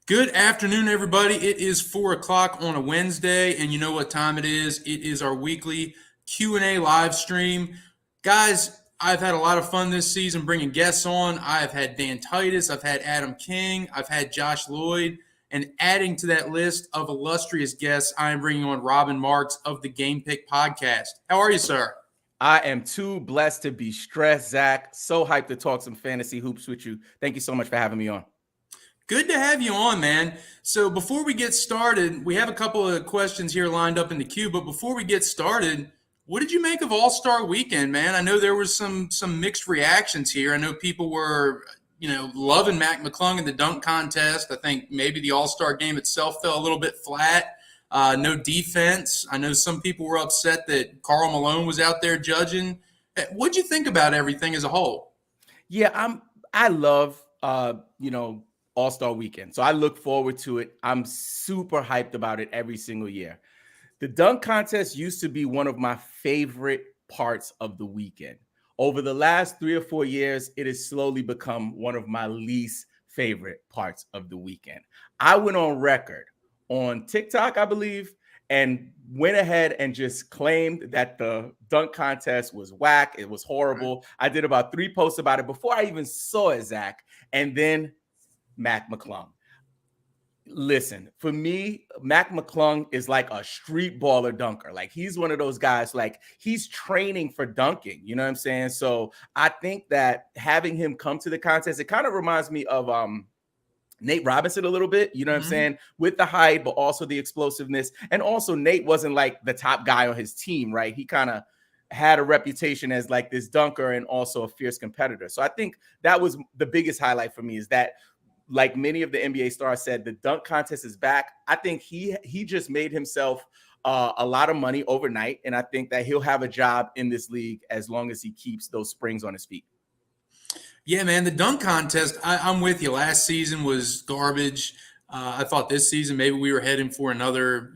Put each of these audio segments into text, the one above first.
Good afternoon, everybody. It is 4 o'clock on a Wednesday, and you know what time it is. It is our weekly Q&A live stream. Guys, I've had a lot of fun this season bringing guests on. I've had Dan Titus, I've had Adam King, I've had Josh Lloyd, and adding to that list of illustrious guests, I am bringing on Robbin Marx of the GamePick podcast. How are you, sir? I am too blessed to be stressed, Zach. So hyped to talk some fantasy hoops with you. Thank you so much for having me on. Good to have you on, man. So before we get started, we have a couple of questions here lined up in the queue. But before we get started, what did you make of AllStar Weekend, man? I know there was some mixed reactions here. I know people were, loving Mac McClung in the dunk contest. I think maybe the AllStar game itself fell a little bit flat. No defense. I know some people were upset that Karl Malone was out there judging. What'd you think about everything as a whole? Yeah, I love All-Star Weekend. So I look forward to it. I'm super hyped about it every single year. The dunk contest used to be one of my favorite parts of the weekend. Over the last 3 or 4 years, it has slowly become one of my least favorite parts of the weekend. I went on record on TikTok, I believe, and went ahead and just claimed that the dunk contest was whack. It was horrible. I did about 3 posts about it before I even saw it, Zach. And then Mac McClung. Listen, for me, Mac McClung is like a street baller dunker. Like he's one of those guys, like he's training for dunking. You know what I'm saying? So I think that having him come to the contest, it kind of reminds me of Nate Robinson a little bit, you know what I'm saying? With the height, but also the explosiveness. And also Nate wasn't like the top guy on his team, right? He kind of had a reputation as like this dunker and also a fierce competitor. So I think that was the biggest highlight for me is that, like many of the NBA stars said, the dunk contest is back. I think he just made himself a lot of money overnight. And I think that he'll have a job in this league as long as he keeps those springs on his feet. Yeah, man, the dunk contest, I'm with you. Last season was garbage. I thought this season maybe we were heading for another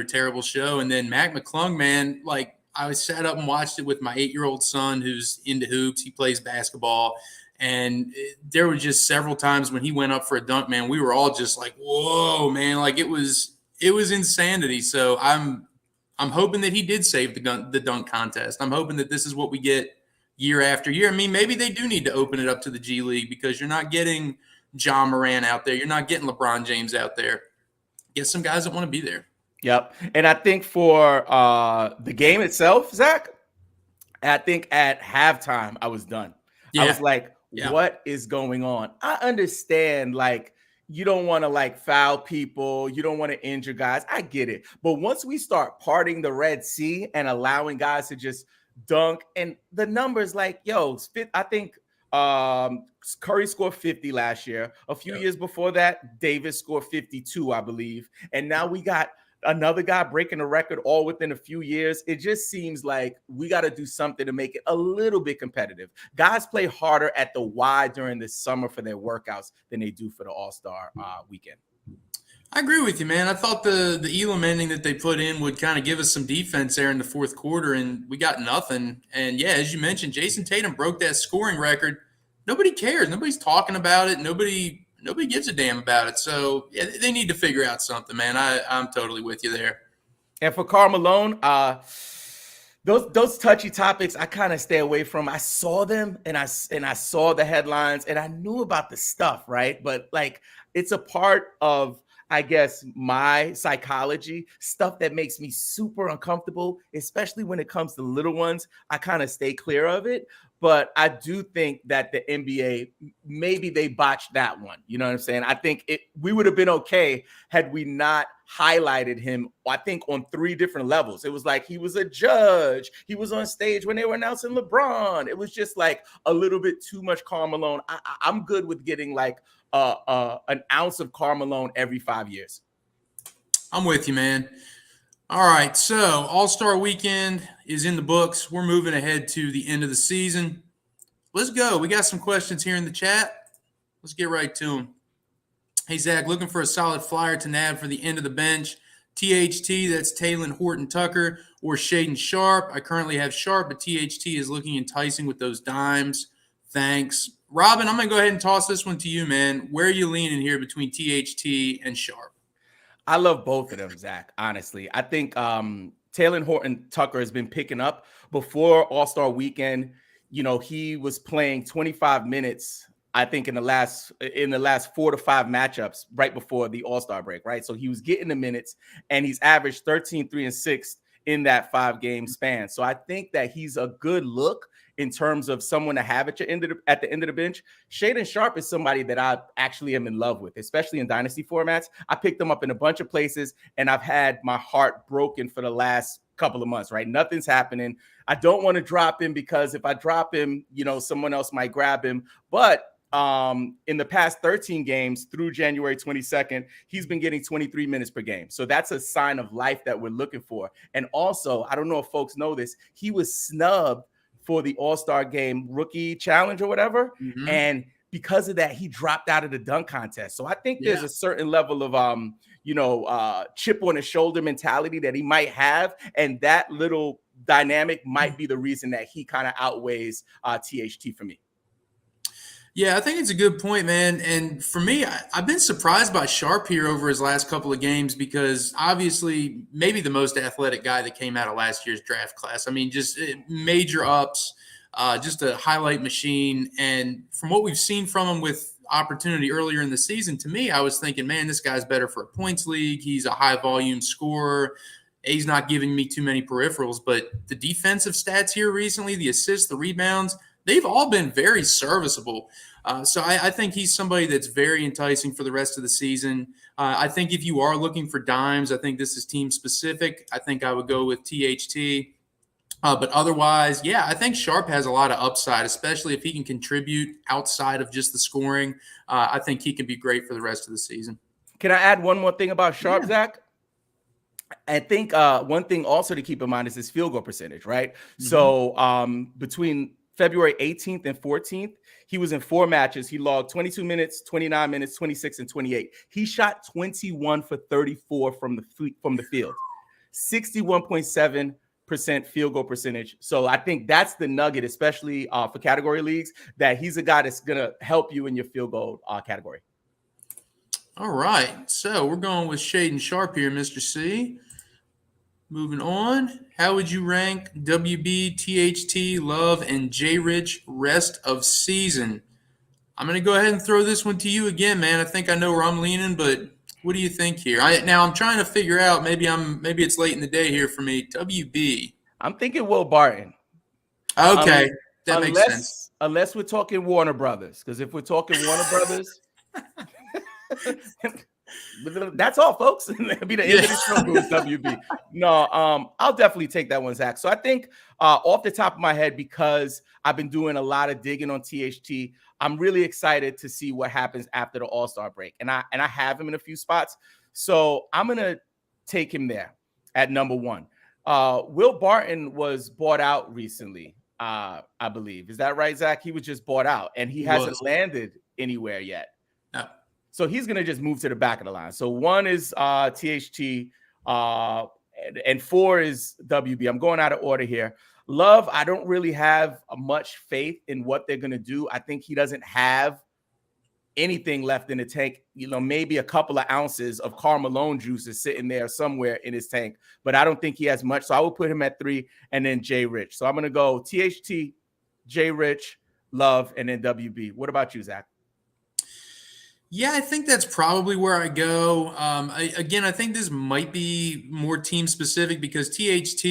terrible show. And then Mac McClung, man, like I sat up and watched it with my 8-year-old son who's into hoops. He plays basketball. And there were just several times when he went up for a dunk, man, we were all just like, whoa, man, like it was insanity. So I'm hoping that he did save the dunk contest. I'm hoping that this is what we get year after year. I mean, maybe they do need to open it up to the G League because you're not getting John Moran out there. You're not getting LeBron James out there. Get some guys that want to be there. Yep. And I think for the game itself, Zach, I think at halftime I was done. Yeah. I was like, what is going on? I understand, like, you don't want to like foul people. You don't want to injure guys. I get it. But once we start parting the Red Sea and allowing guys to just dunk and the numbers like, I think Curry scored 50 last year. A few years before that, Davis scored 52, I believe. And now we got another guy breaking the record all within a few years. It just seems like we got to do something to make it a little bit competitive. Guys play harder at the Y during the summer for their workouts than they do for the All-Star weekend. I agree with you, man. I thought the Elam ending that they put in would kind of give us some defense there in the fourth quarter, and we got nothing. And, yeah, as you mentioned, Jason Tatum broke that scoring record. Nobody cares. Nobody's talking about it. Nobody gives a damn about it. So, yeah, they need to figure out something, man. I'm totally with you there. And for Karl Malone, those touchy topics I kind of stay away from. I saw them and I saw the headlines and I knew about the stuff, right? But, like, it's a part of, I guess, my psychology, stuff that makes me super uncomfortable, especially when it comes to little ones. I kind of stay clear of it. But I do think that the NBA, maybe they botched that one. You know what I'm saying? I think we would have been okay had we not highlighted him, I think, on 3 different levels. It was like he was a judge. He was on stage when they were announcing LeBron. It was just like a little bit too much Karl Malone. I'm good with getting like an ounce of Karl Malone every 5 years. I'm with you, man. All right, so All-Star Weekend is in the books. We're moving ahead to the end of the season. Let's go. We got some questions here in the chat. Let's get right to them. Hey, Zach, looking for a solid flyer to nab for the end of the bench. THT, that's Talon Horton Tucker, or Shaden Sharp. I currently have Sharp, but THT is looking enticing with those dimes. Thanks. Robbin, I'm going to go ahead and toss this one to you, man. Where are you leaning here between THT and Sharp? I love both of them, Zach, honestly. I think Taylor Horton Tucker has been picking up. Before All-Star Weekend, he was playing 25 minutes, I think, in the last 4 to 5 matchups right before the All-Star break, right? So he was getting the minutes, and he's averaged 13, 3, and 6 in that 5-game span. So I think that he's a good look in terms of someone to have at the end of the bench. Shaedon Sharpe is somebody that I actually am in love with, especially in dynasty formats. I picked him up in a bunch of places, and I've had my heart broken for the last couple of months, right? Nothing's happening. I don't want to drop him because if I drop him, someone else might grab him. But in the past 13 games through January 22nd, he's been getting 23 minutes per game. So that's a sign of life that we're looking for. And also, I don't know if folks know this, he was snubbed for the All-Star Game rookie challenge or whatever. Mm-hmm. And because of that, he dropped out of the dunk contest. So I think there's a certain level of, chip on his shoulder mentality that he might have. And that little dynamic might be the reason that he kind of outweighs THT for me. Yeah, I think it's a good point, man. And for me, I've been surprised by Sharpe here over his last couple of games because obviously maybe the most athletic guy that came out of last year's draft class. I mean, just major ups, just a highlight machine. And from what we've seen from him with opportunity earlier in the season, to me, I was thinking, man, this guy's better for a points league. He's a high volume scorer. He's not giving me too many peripherals, but the defensive stats here recently, the assists, the rebounds, they've all been very serviceable. So I think he's somebody that's very enticing for the rest of the season. I think if you are looking for dimes, I think this is team specific. I think I would go with THT. But otherwise, yeah, I think Sharpe has a lot of upside, especially if he can contribute outside of just the scoring. I think he can be great for the rest of the season. Can I add one more thing about Sharpe, Zach? I think one thing also to keep in mind is his field goal percentage, right? Mm-hmm. So between February 18th and 14th, he was in 4 matches. He logged 22 minutes, 29 minutes, 26, and 28. He shot 21 for 34 from the field, 61.7% field goal percentage. So I think that's the nugget, especially for category leagues, that he's a guy that's going to help you in your field goal category. All right. So we're going with Shaedon Sharpe here, Mr. C. Moving on, how would you rank WB, THT, Love, and J. Rich rest of season? I'm going to go ahead and throw this one to you again, man. I think I know where I'm leaning, but what do you think here? Now I'm trying to figure out. Maybe it's late in the day here for me. WB. I'm thinking Will Barton. Okay, that makes sense. Unless we're talking Warner Brothers, because if we're talking Warner Brothers. That's all, folks. That'd be the end of the show with WB. No, I'll definitely take that one, Zach. So I think off the top of my head, because I've been doing a lot of digging on THT, I'm really excited to see what happens after the All-Star break. And I have him in a few spots. So I'm gonna take him there at number 1. Will Barton was bought out recently, I believe. Is that right, Zach? He was just bought out and he hasn't landed anywhere yet. No. So he's going to just move to the back of the line. So 1 is THT and 4 is WB. I'm going out of order here. Love, I don't really have much faith in what they're going to do. I think he doesn't have anything left in the tank. Maybe a couple of ounces of Carmelone juice is sitting there somewhere in his tank, but I don't think he has much. So I will put him at 3 and then J. Rich. So I'm going to go THT, J. Rich, Love, and then WB. What about you, Zach? Yeah, I think that's probably where I go. I think this might be more team specific because THT,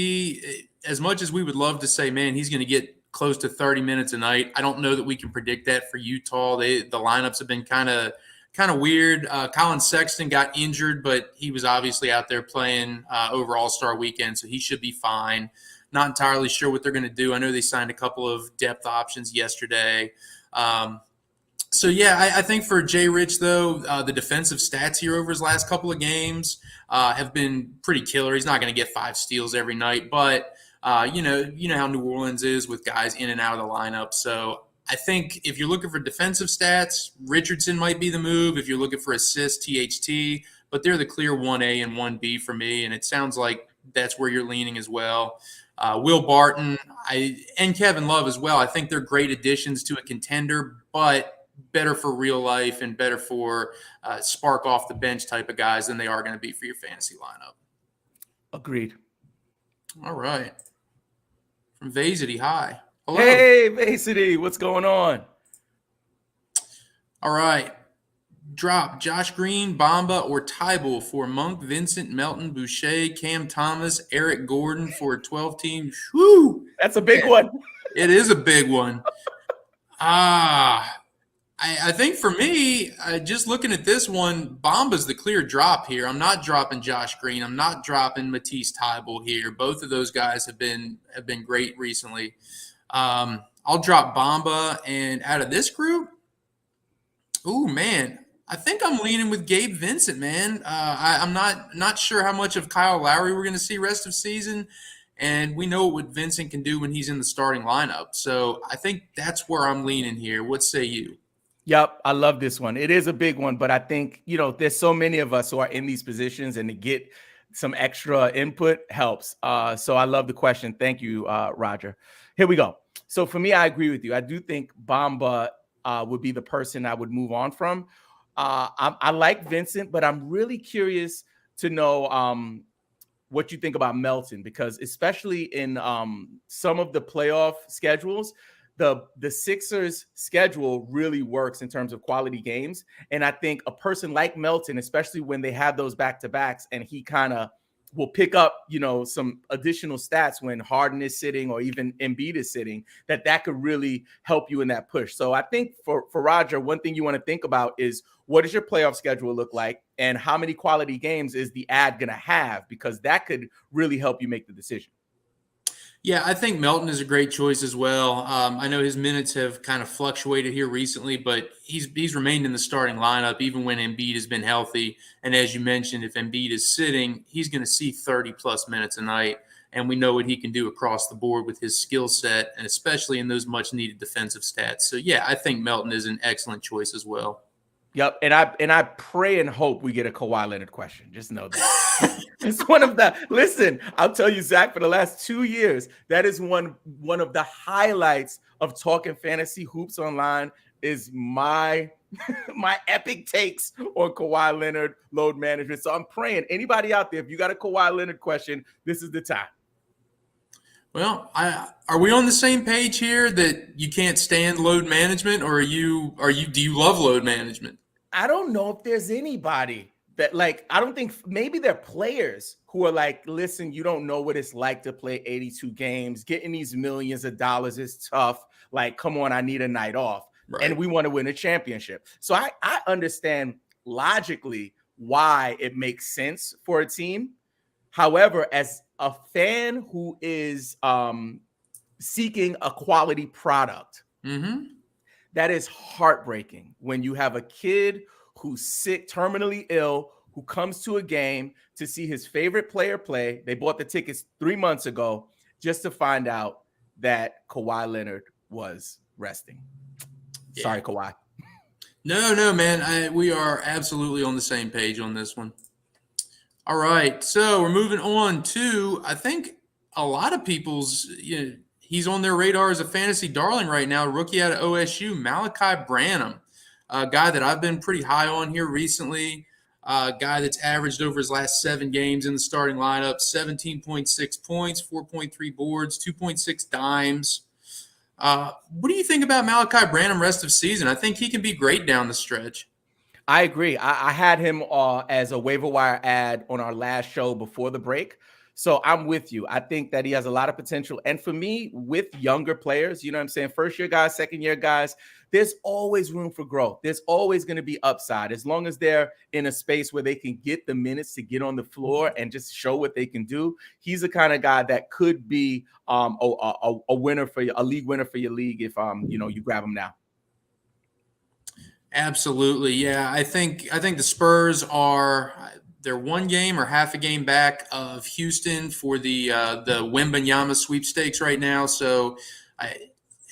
as much as we would love to say, man, he's going to get close to 30 minutes a night, I don't know that we can predict that for Utah. The lineups have been kind of weird. Colin Sexton got injured, but he was obviously out there playing over All-Star Weekend, so he should be fine. Not entirely sure what they're going to do. I know they signed a couple of depth options yesterday. So, yeah, I think for J. Rich, though, the defensive stats here over his last couple of games have been pretty killer. He's not going to get 5 steals every night, but, you know how New Orleans is with guys in and out of the lineup. So I think if you're looking for defensive stats, Richardson might be the move. If you're looking for assists, THT, but they're the clear 1A and 1B for me, and it sounds like that's where you're leaning as well. Will Barton, and Kevin Love as well. I think they're great additions to a contender, but better for real life and better for spark off the bench type of guys than they are going to be for your fantasy lineup. Agreed. All right. From Vasity, hi. Hello. Hey, Vasity, what's going on? All right. Drop Josh Green, Bamba, or Thybulle for Monk, Vincent, Melton, Boucher, Cam Thomas, Eric Gordon for a 12-team. Whew. That's a big one. It is a big one. I think for me, just looking at this one, Bamba's the clear drop here. I'm not dropping Josh Green. I'm not dropping Matisse Thybulle here. Both of those guys have been great recently. I'll drop Bamba, and out of this group, ooh, man, I think I'm leaning with Gabe Vincent, man. I'm not sure how much of Kyle Lowry we're going to see rest of season, and we know what Vincent can do when he's in the starting lineup. So I think that's where I'm leaning here. What say you? Yep, I love this one. It is a big one, but I think, there's so many of us who are in these positions, and to get some extra input helps. So I love the question. Thank you, Roger. Here we go. So for me, I agree with you. I do think Bamba would be the person I would move on from. I like Vincent, but I'm really curious to know what you think about Melton, because especially in some of the playoff schedules, the Sixers schedule really works in terms of quality games. And I think a person like Melton, especially when they have those back-to-backs, and he kind of will pick up, some additional stats when Harden is sitting or even Embiid is sitting, that could really help you in that push. So I think for Roger, one thing you want to think about is, what does your playoff schedule look like, and how many quality games is the ad going to have? Because that could really help you make the decision. Yeah, I think Melton is a great choice as well. I know his minutes have kind of fluctuated here recently, but he's remained in the starting lineup even when Embiid has been healthy. And as you mentioned, if Embiid is sitting, he's going to see 30-plus minutes a night. And we know what he can do across the board with his skill set, and especially in those much-needed defensive stats. So, yeah, I think Melton is an excellent choice as well. Yep, and I pray and hope we get a Kawhi Leonard question. Just know that. It's one of the – listen, I'll tell you, Zach, for the last 2 years, that is one of the highlights of Talking Fantasy Hoops Online is my epic takes on Kawhi Leonard load management. So I'm praying, anybody out there, if you got a Kawhi Leonard question, this is the time. Well, are we on the same page here that you can't stand load management, or do you love load management? I don't know if there's anybody that, I don't think, maybe they're players who are like, listen, you don't know what it's like to play 82 games. Getting these millions of dollars is tough. Come on, I need a night off. Right. And we want to win a championship. So I understand logically why it makes sense for a team. However, as a fan who is seeking a quality product, that is heartbreaking when you have a kid who's sick, terminally ill, who comes to a game to see his favorite player play. They bought the tickets 3 months ago just to find out that Kawhi Leonard was resting. Yeah. Sorry, Kawhi. No, man. We are absolutely on the same page on this one. All right, so we're moving on to, I think, a lot of people's, he's on their radar as a fantasy darling right now, rookie out of OSU, Malachi Branham, a guy that I've been pretty high on here recently, a guy that's averaged over his last 7 games in the starting lineup, 17.6 points, 4.3 boards, 2.6 dimes. What do you think about Malachi Branham rest of season? I think he can be great down the stretch. I agree. I had him as a waiver wire ad on our last show before the break. So I'm with you. I think that he has a lot of potential. And for me, with younger players, you know what I'm saying? First-year guys, second-year guys, there's always room for growth. There's always going to be upside. As long as they're in a space where they can get the minutes to get on the floor and just show what they can do, he's the kind of guy that could be a winner for you, a league winner for your league if you grab him now. Absolutely. Yeah. I think the Spurs they're 1 game or half a game back of Houston for the Wembanyama sweepstakes right now. So,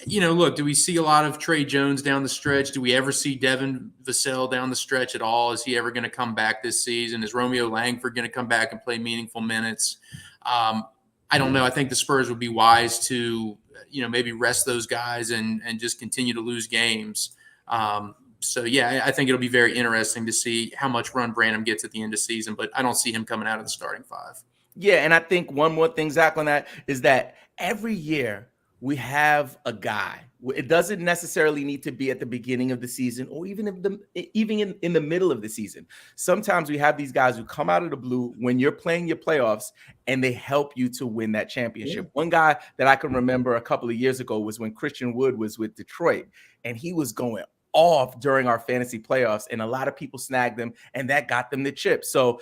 look, do we see a lot of Trey Jones down the stretch? Do we ever see Devin Vassell down the stretch at all? Is he ever going to come back this season? Is Romeo Langford going to come back and play meaningful minutes? I don't know. I think the Spurs would be wise to, maybe rest those guys and just continue to lose games. So, yeah, I think it'll be very interesting to see how much run Branham gets at the end of the season, but I don't see him coming out of the starting five. Yeah, and I think one more thing, Zach, on that is that every year we have a guy. It doesn't necessarily need to be at the beginning of the season or even in the middle of the season. Sometimes we have these guys who come out of the blue when you're playing your playoffs and they help you to win that championship. Yeah. One guy that I can remember a couple of years ago was when Christian Wood was with Detroit, and he was going off during our fantasy playoffs, and a lot of people snagged him, and that got them the chip. So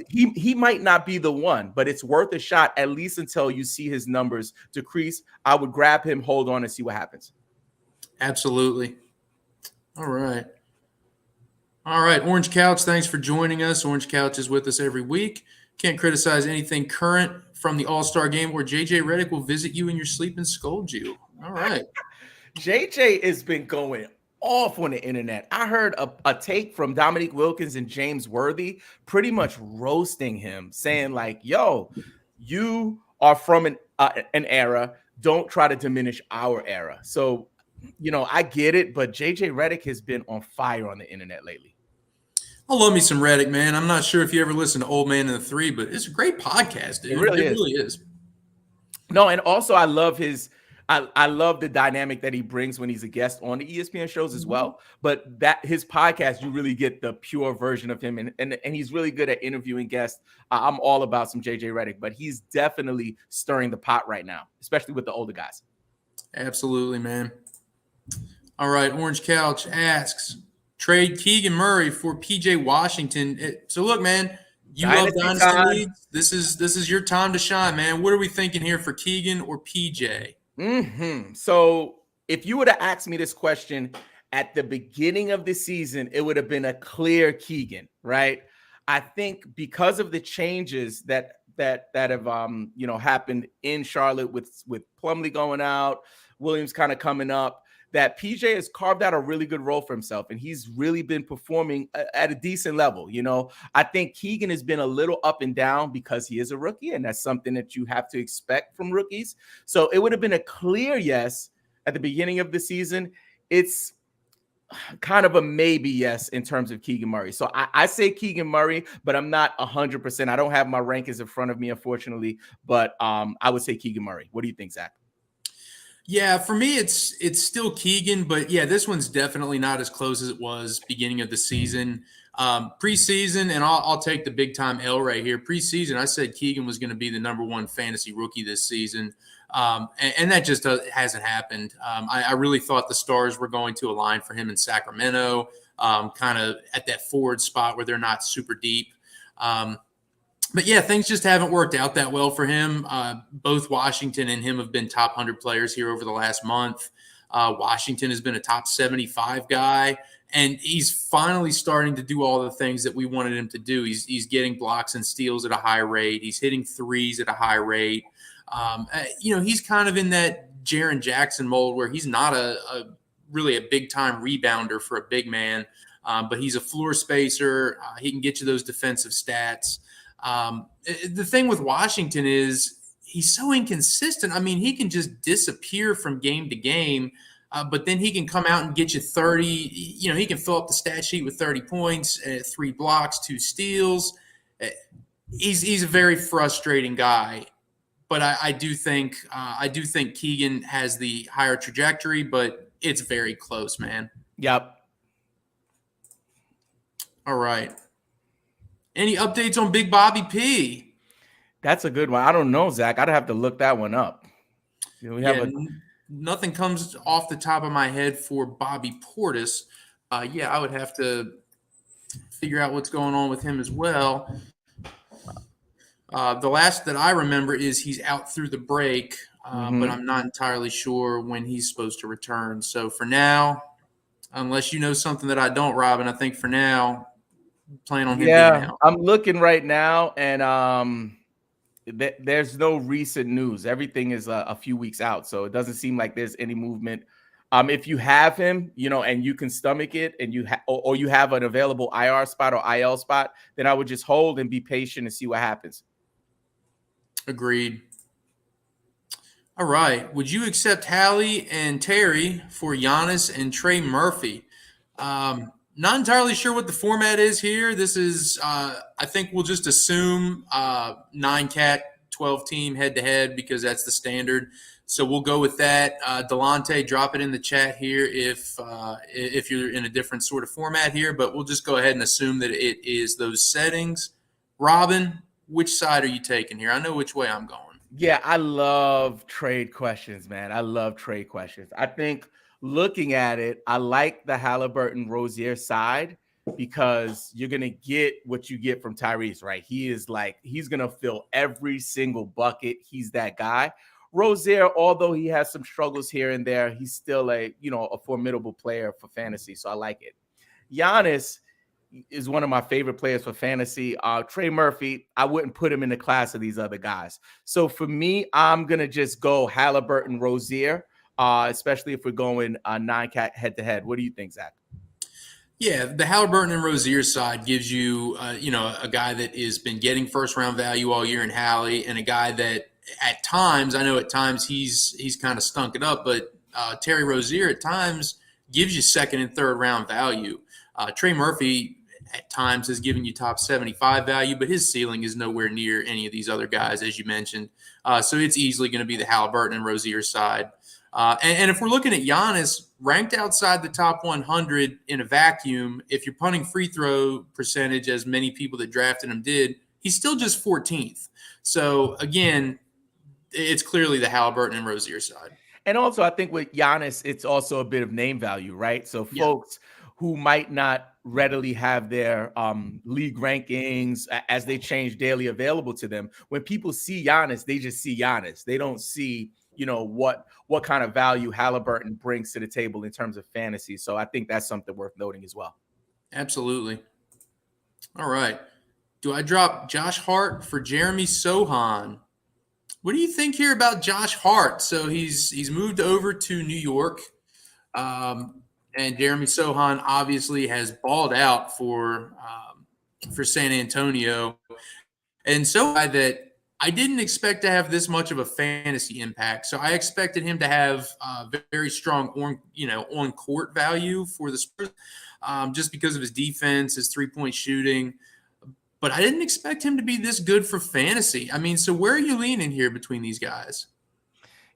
he might not be the one, but it's worth a shot, at least until you see his numbers decrease. I would grab him, hold on, and see what happens. Absolutely. All right. Orange Couch, thanks for joining us. Orange Couch is with us every week. Can't criticize anything current from the All-Star game where JJ Redick will visit you in your sleep and scold you. All right. JJ has been going off on the internet. I heard a take from Dominique Wilkins and James Worthy pretty much roasting him, saying like, yo, you are from an era. Don't try to diminish our era. So, I get it, but JJ Redick has been on fire on the internet lately. I love me some Redick, man. I'm not sure if you ever listened to Old Man and the Three, but it's a great podcast, dude. It really is. No, and also I love I love the dynamic that he brings when he's a guest on the ESPN shows as well. But that his podcast, you really get the pure version of him, and he's really good at interviewing guests. I'm all about some JJ Redick, but he's definitely stirring the pot right now, especially with the older guys. Absolutely, man. All right, Orange Couch asks, trade Keegan Murray for PJ Washington. So look, man, you love dynasty leagues. This is your time to shine, man. What are we thinking here for Keegan or PJ? So if you would have asked me this question at the beginning of the season, it would have been a clear Keegan, right? I think because of the changes that have happened in Charlotte with Plumlee going out, Williams kind of coming up, that PJ has carved out a really good role for himself, and he's really been performing at a decent level. I think Keegan has been a little up and down because he is a rookie, and that's something that you have to expect from rookies. So it would have been a clear yes at the beginning of the season. It's kind of a maybe yes in terms of Keegan Murray. So I say Keegan Murray, but I'm not 100%. I don't have my rankings in front of me, unfortunately, but I would say Keegan Murray. What do you think, Zach? Yeah, for me, it's still Keegan, but yeah, this one's definitely not as close as it was beginning of the season. Preseason, and I'll take the big time L right here. Preseason, I said Keegan was going to be the #1 fantasy rookie this season, and that just hasn't happened. I really thought the stars were going to align for him in Sacramento, kind of at that forward spot where they're not super deep. But yeah, things just haven't worked out that well for him. Both Washington and him have been top 100 players here over the last month. Washington has been a top 75 guy, and he's finally starting to do all the things that we wanted him to do. He's getting blocks and steals at a high rate. He's hitting threes at a high rate. He's kind of in that Jaren Jackson mold where he's not really a big-time rebounder for a big man, but he's a floor spacer. He can get you those defensive stats. The thing with Washington is he's so inconsistent. I mean, he can just disappear from game to game, but then he can come out and get you 30. He can fill up the stat sheet with 30 points, 3 blocks, 2 steals. He's a very frustrating guy, but I do think Keegan has the higher trajectory, but it's very close, man. Yep. All right. Any updates on Big Bobby P? That's a good one. I don't know, Zach. I'd have to look that one up. Nothing comes off the top of my head for Bobby Portis. I would have to figure out what's going on with him as well. The last that I remember is he's out through the break, but I'm not entirely sure when he's supposed to return. So for now, unless you know something that I don't, Robbin, I think for now, plan on him being out. I'm looking right now, and there's no recent news. Everything is a few weeks out, so it doesn't seem like there's any movement. If you have him, and you can stomach it, and you have an available IR spot or IL spot, then I would just hold and be patient and see what happens. Agreed. All right. Would you accept Hallie and Terry for Giannis and Trey Murphy? Not entirely sure what the format is here. This is, I think we'll just assume 9-cat, 12-team head-to-head because that's the standard. So we'll go with that. Delonte, drop it in the chat here if you're in a different sort of format here, but we'll just go ahead and assume that it is those settings. Robbin, which side are you taking here? I know which way I'm going. Yeah, I love trade questions, man. I love trade questions. I think looking at it, I like the Halliburton Rozier side because you're going to get what you get from Tyrese, right? He's going to fill every single bucket. He's that guy. Rozier, although he has some struggles here and there, he's still a formidable player for fantasy. So I like it. Giannis is one of my favorite players for fantasy. Trey Murphy, I wouldn't put him in the class of these other guys. So for me, I'm going to just go Halliburton, Rozier, especially if we're going 9-cat head-to-head. What do you think, Zach? Yeah, the Halliburton and Rozier side gives you, a guy that has been getting first-round value all year in Hallie, and a guy that at times, I know at times he's kind of stunk it up, but Terry Rozier at times gives you second and third round value. Trey Murphy at times has given you top 75 value, but his ceiling is nowhere near any of these other guys, as you mentioned. So it's easily going to be the Halliburton and Rozier side. And if we're looking at Giannis, ranked outside the top 100 in a vacuum, if you're punting free throw percentage, as many people that drafted him did, he's still just 14th. So, again, it's clearly the Halliburton and Rozier side. And also, I think with Giannis, it's also a bit of name value, right? So folks who might not readily have their league rankings as they change daily available to them, when people see Giannis, they just see Giannis. They don't see, what kind of value Halliburton brings to the table in terms of fantasy. So I think that's something worth noting as well. Absolutely. All right. Do I drop Josh Hart for Jeremy Sohan? What do you think here about Josh Hart? So he's moved over to New York, and Jeremy Sohan obviously has balled out for San Antonio, and so that I didn't expect to have this much of a fantasy impact. So I expected him to have very strong on court value for the Spurs, just because of his defense, his 3-point shooting. But I didn't expect him to be this good for fantasy. I mean, so where are you leaning here between these guys?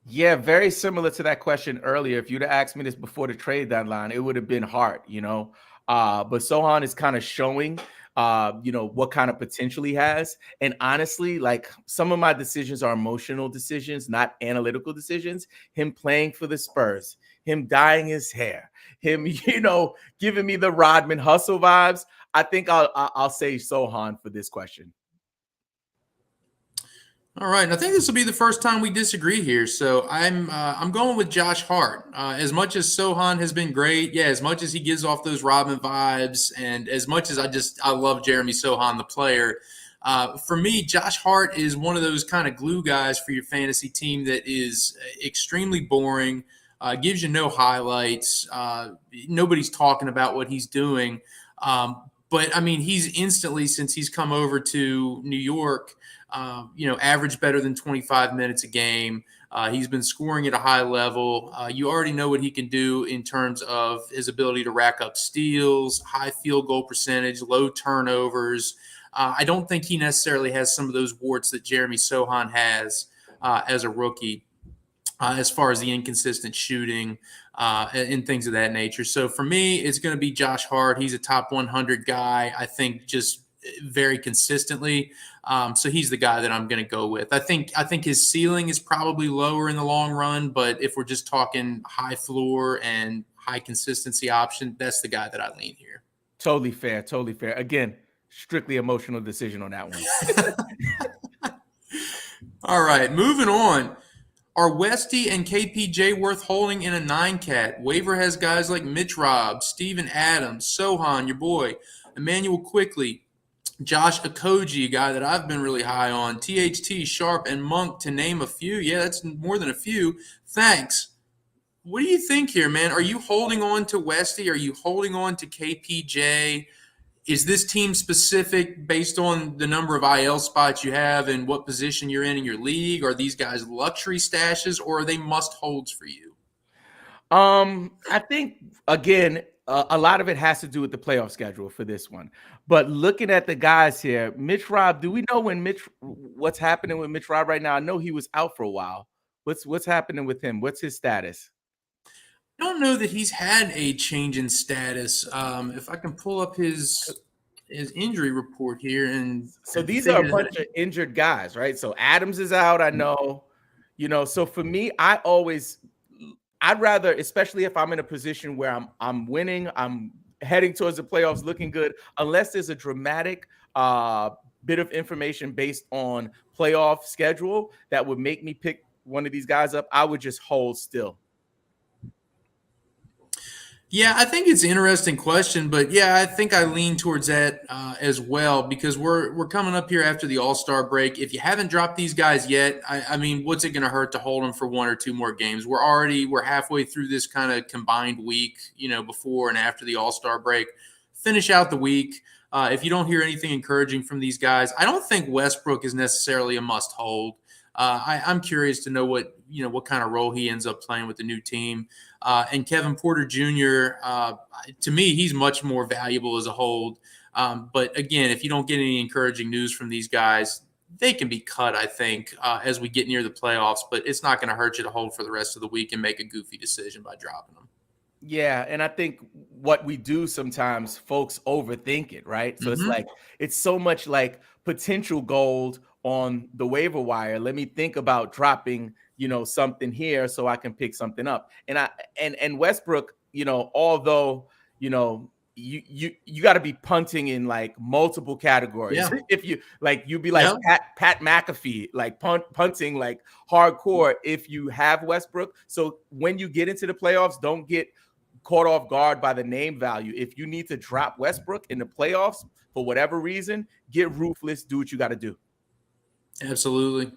Yeah, very similar to that question earlier. If you'd have asked me this before the trade deadline, it would have been Hart, But Sohan is kind of showing, what kind of potential he has. And honestly, like some of my decisions are emotional decisions, not analytical decisions. Him playing for the Spurs, him dyeing his hair, him, giving me the Rodman hustle vibes. I think I'll say Sohan for this question. All right, and I think this will be the first time we disagree here. So I'm going with Josh Hart. As much as Sohan has been great, as much as he gives off those Robin vibes, and as much as I love Jeremy Sohan, the player. For me, Josh Hart is one of those kind of glue guys for your fantasy team that is extremely boring, gives you no highlights. Nobody's talking about what he's doing. But, I mean, he's instantly, since he's come over to New York, averaged better than 25 minutes a game. He's been scoring at a high level. You already know what he can do in terms of his ability to rack up steals, high field goal percentage, low turnovers. I don't think he necessarily has some of those warts that Jeremy Sohan has as a rookie. As far as the inconsistent shooting and things of that nature. So for me, it's going to be Josh Hart. He's a top 100 guy, I think, just very consistently. So he's the guy that I'm going to go with. I think his ceiling is probably lower in the long run, but if we're just talking high floor and high consistency option, that's the guy that I lean here. Totally fair. Totally fair. Again, strictly emotional decision on that one. All right, moving on. Are Westy and KPJ worth holding in a 9-cat? Waiver has guys like Mitch Robb, Steven Adams, Sohan, your boy, Emmanuel Quickly, Josh Okogie, a guy that I've been really high on, THT, Sharp, and Monk, to name a few. Yeah, that's more than a few. Thanks. What do you think here, man? Are you holding on to Westy? Are you holding on to KPJ? is this team specific based on the number of IL spots you have and what position you're in your league? Are these guys luxury stashes, or are they must holds for you? I think again, a lot of it has to do with the playoff schedule for this one. But looking at the guys here, Mitch Robb, do we know what's happening with Mitch Robb right now? I know he was out for a while. What's happening with him? What's his status? I don't know that he's had a change in status. If I can pull up his injury report here, and so these are a bunch of injured guys, right? So Adams is out. I know, So for me, I'd rather, especially if I'm in a position where I'm winning, I'm heading towards the playoffs, looking good, unless there's a dramatic bit of information based on playoff schedule that would make me pick one of these guys up, I would just hold still. Yeah, I think it's an interesting question, but yeah, I think I lean towards that as well, because we're coming up here after the All-Star break. If you haven't dropped these guys yet, I mean, what's it going to hurt to hold them for one or two more games? We're halfway through this kind of combined week, before and after the All-Star break. Finish out the week. If you don't hear anything encouraging from these guys, I don't think Westbrook is necessarily a must hold. I'm curious to know what kind of role he ends up playing with the new team. And Kevin Porter Jr., to me, he's much more valuable as a hold. But again, if you don't get any encouraging news from these guys, they can be cut, I think, as we get near the playoffs. But it's not going to hurt you to hold for the rest of the week and make a goofy decision by dropping them. Yeah, and I think what we do sometimes, folks overthink it, right? So it's like, it's so much like potential gold on the waiver wire. Let me think about dropping, something here so I can pick something up. And Westbrook, although, you got to be punting in like multiple categories. Yeah. If you'd be like Pat McAfee, like punting like hardcore if you have Westbrook. So when you get into the playoffs, don't get caught off guard by the name value. If you need to drop Westbrook in the playoffs for whatever reason, get ruthless, do what you got to do. Absolutely.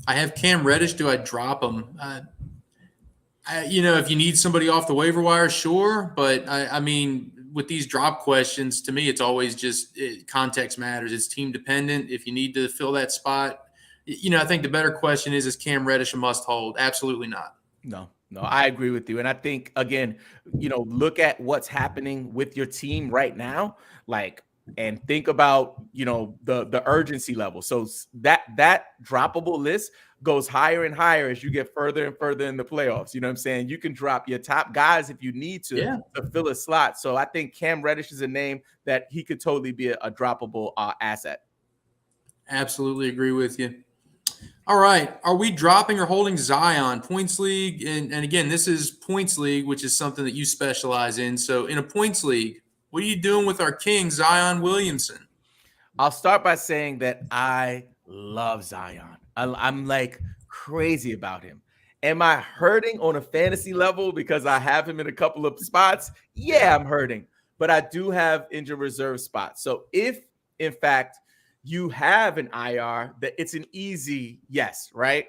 I have Cam Reddish. Do I drop him? If you need somebody off the waiver wire, sure. But I mean, with these drop questions, to me, it's always just context matters. It's team dependent. If you need to fill that spot, I think the better question is Cam Reddish a must hold? Absolutely not. No, I agree with you. And I think, again, look at what's happening with your team right now, and think about, the urgency level. So that droppable list goes higher and higher as you get further and further in the playoffs. You know what I'm saying? You can drop your top guys if you need to fill a slot. So I think Cam Reddish is a name that he could totally be a droppable asset. Absolutely agree with you. All right. Are we dropping or holding Zion? Points league. And again, this is points league, which is something that you specialize in. So in a points league, what are you doing with our king, Zion Williamson? I'll start by saying that I love Zion. I'm like crazy about him. Am I hurting on a fantasy level because I have him in a couple of spots? Yeah, I'm hurting. But I do have injured reserve spots. So if, in fact, you have an IR, that it's an easy yes, right?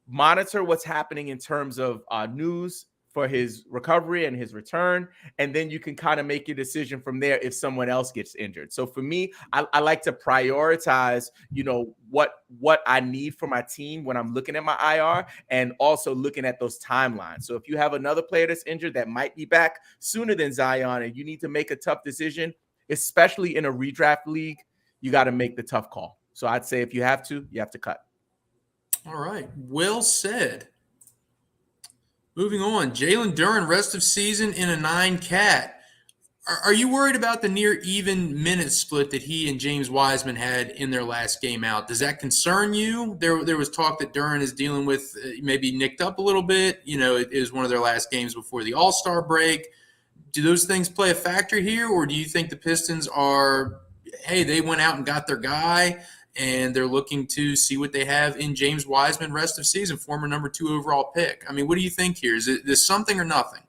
Monitor what's happening in terms of news for his recovery and his return, and then you can kind of make your decision from there if someone else gets injured. So for me, I like to prioritize, what I need for my team when I'm looking at my IR, and also looking at those timelines. So if you have another player that's injured that might be back sooner than Zion, and you need to make a tough decision, especially in a redraft league, you got to make the tough call. So I'd say if you have to cut. All right. Well said. Moving on. Jalen Durham, rest of season in a 9-cat. Are you worried about the near even minute split that he and James Wiseman had in their last game out? Does that concern you? There was talk that Durham is dealing with maybe nicked up a little bit. It is one of their last games before the All-Star break. Do those things play a factor here, or do you think the Pistons are, hey, they went out and got their guy, and they're looking to see what they have in James Wiseman rest of season, former number 2 overall pick? I mean, what do you think here? Is this something or nothing?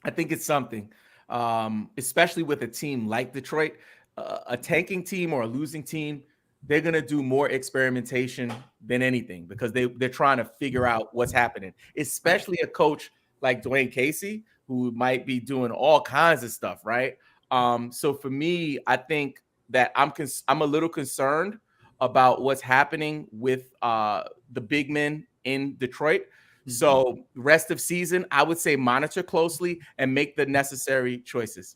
I think it's something, especially with a team like Detroit. A tanking team or a losing team, they're going to do more experimentation than anything because they're trying to figure out what's happening, especially a coach like Dwayne Casey, who might be doing all kinds of stuff, right? So for me, I think that I'm a little concerned about what's happening with the big men in Detroit. So rest of season, I would say monitor closely and make the necessary choices.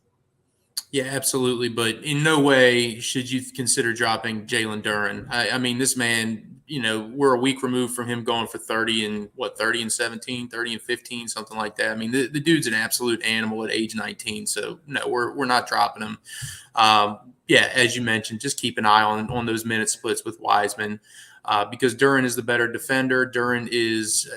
Yeah, absolutely. But in no way should you consider dropping Jalen Durham. I mean, this man, we're a week removed from him going for 30 and 30 and 17, 30 and 15, something like that. I mean, the dude's an absolute animal at age 19. So no, we're not dropping him. Yeah, as you mentioned, just keep an eye on those minute splits with Wiseman because Durham is the better defender. Durham is,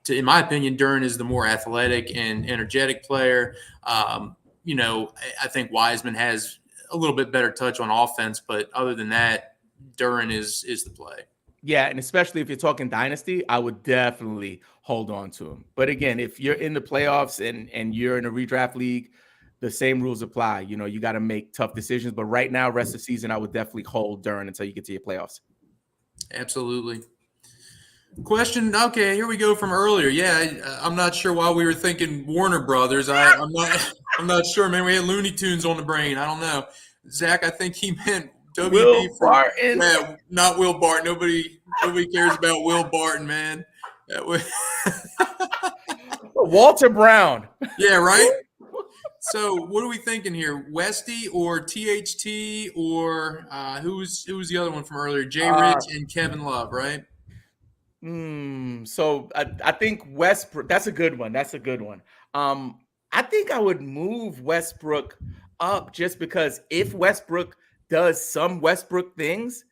in my opinion, Durham is the more athletic and energetic player. I think Wiseman has a little bit better touch on offense, but other than that, Durham is the play. Yeah, and especially if you're talking dynasty, I would definitely hold on to him. But again, if you're in the playoffs and you're in a redraft league, the same rules apply. You got to make tough decisions. But right now, rest of the season, I would definitely hold Durham until you get to your playoffs. Absolutely. Question. Okay, here we go from earlier. Yeah, I'm not sure why we were thinking Warner Brothers. I'm not sure, man. We had Looney Tunes on the brain. I don't know. Zach, I think he meant WB Will Barton. Yeah, not Will Barton. Nobody cares about Will Barton, man. That was Walter Brown. Yeah, right. So what are we thinking here? Westy or THT or who's the other one from earlier? Jay Rich and Kevin Love, right? So I think Westbrook. That's a good one. I think I would move Westbrook up just because if Westbrook does some Westbrook things,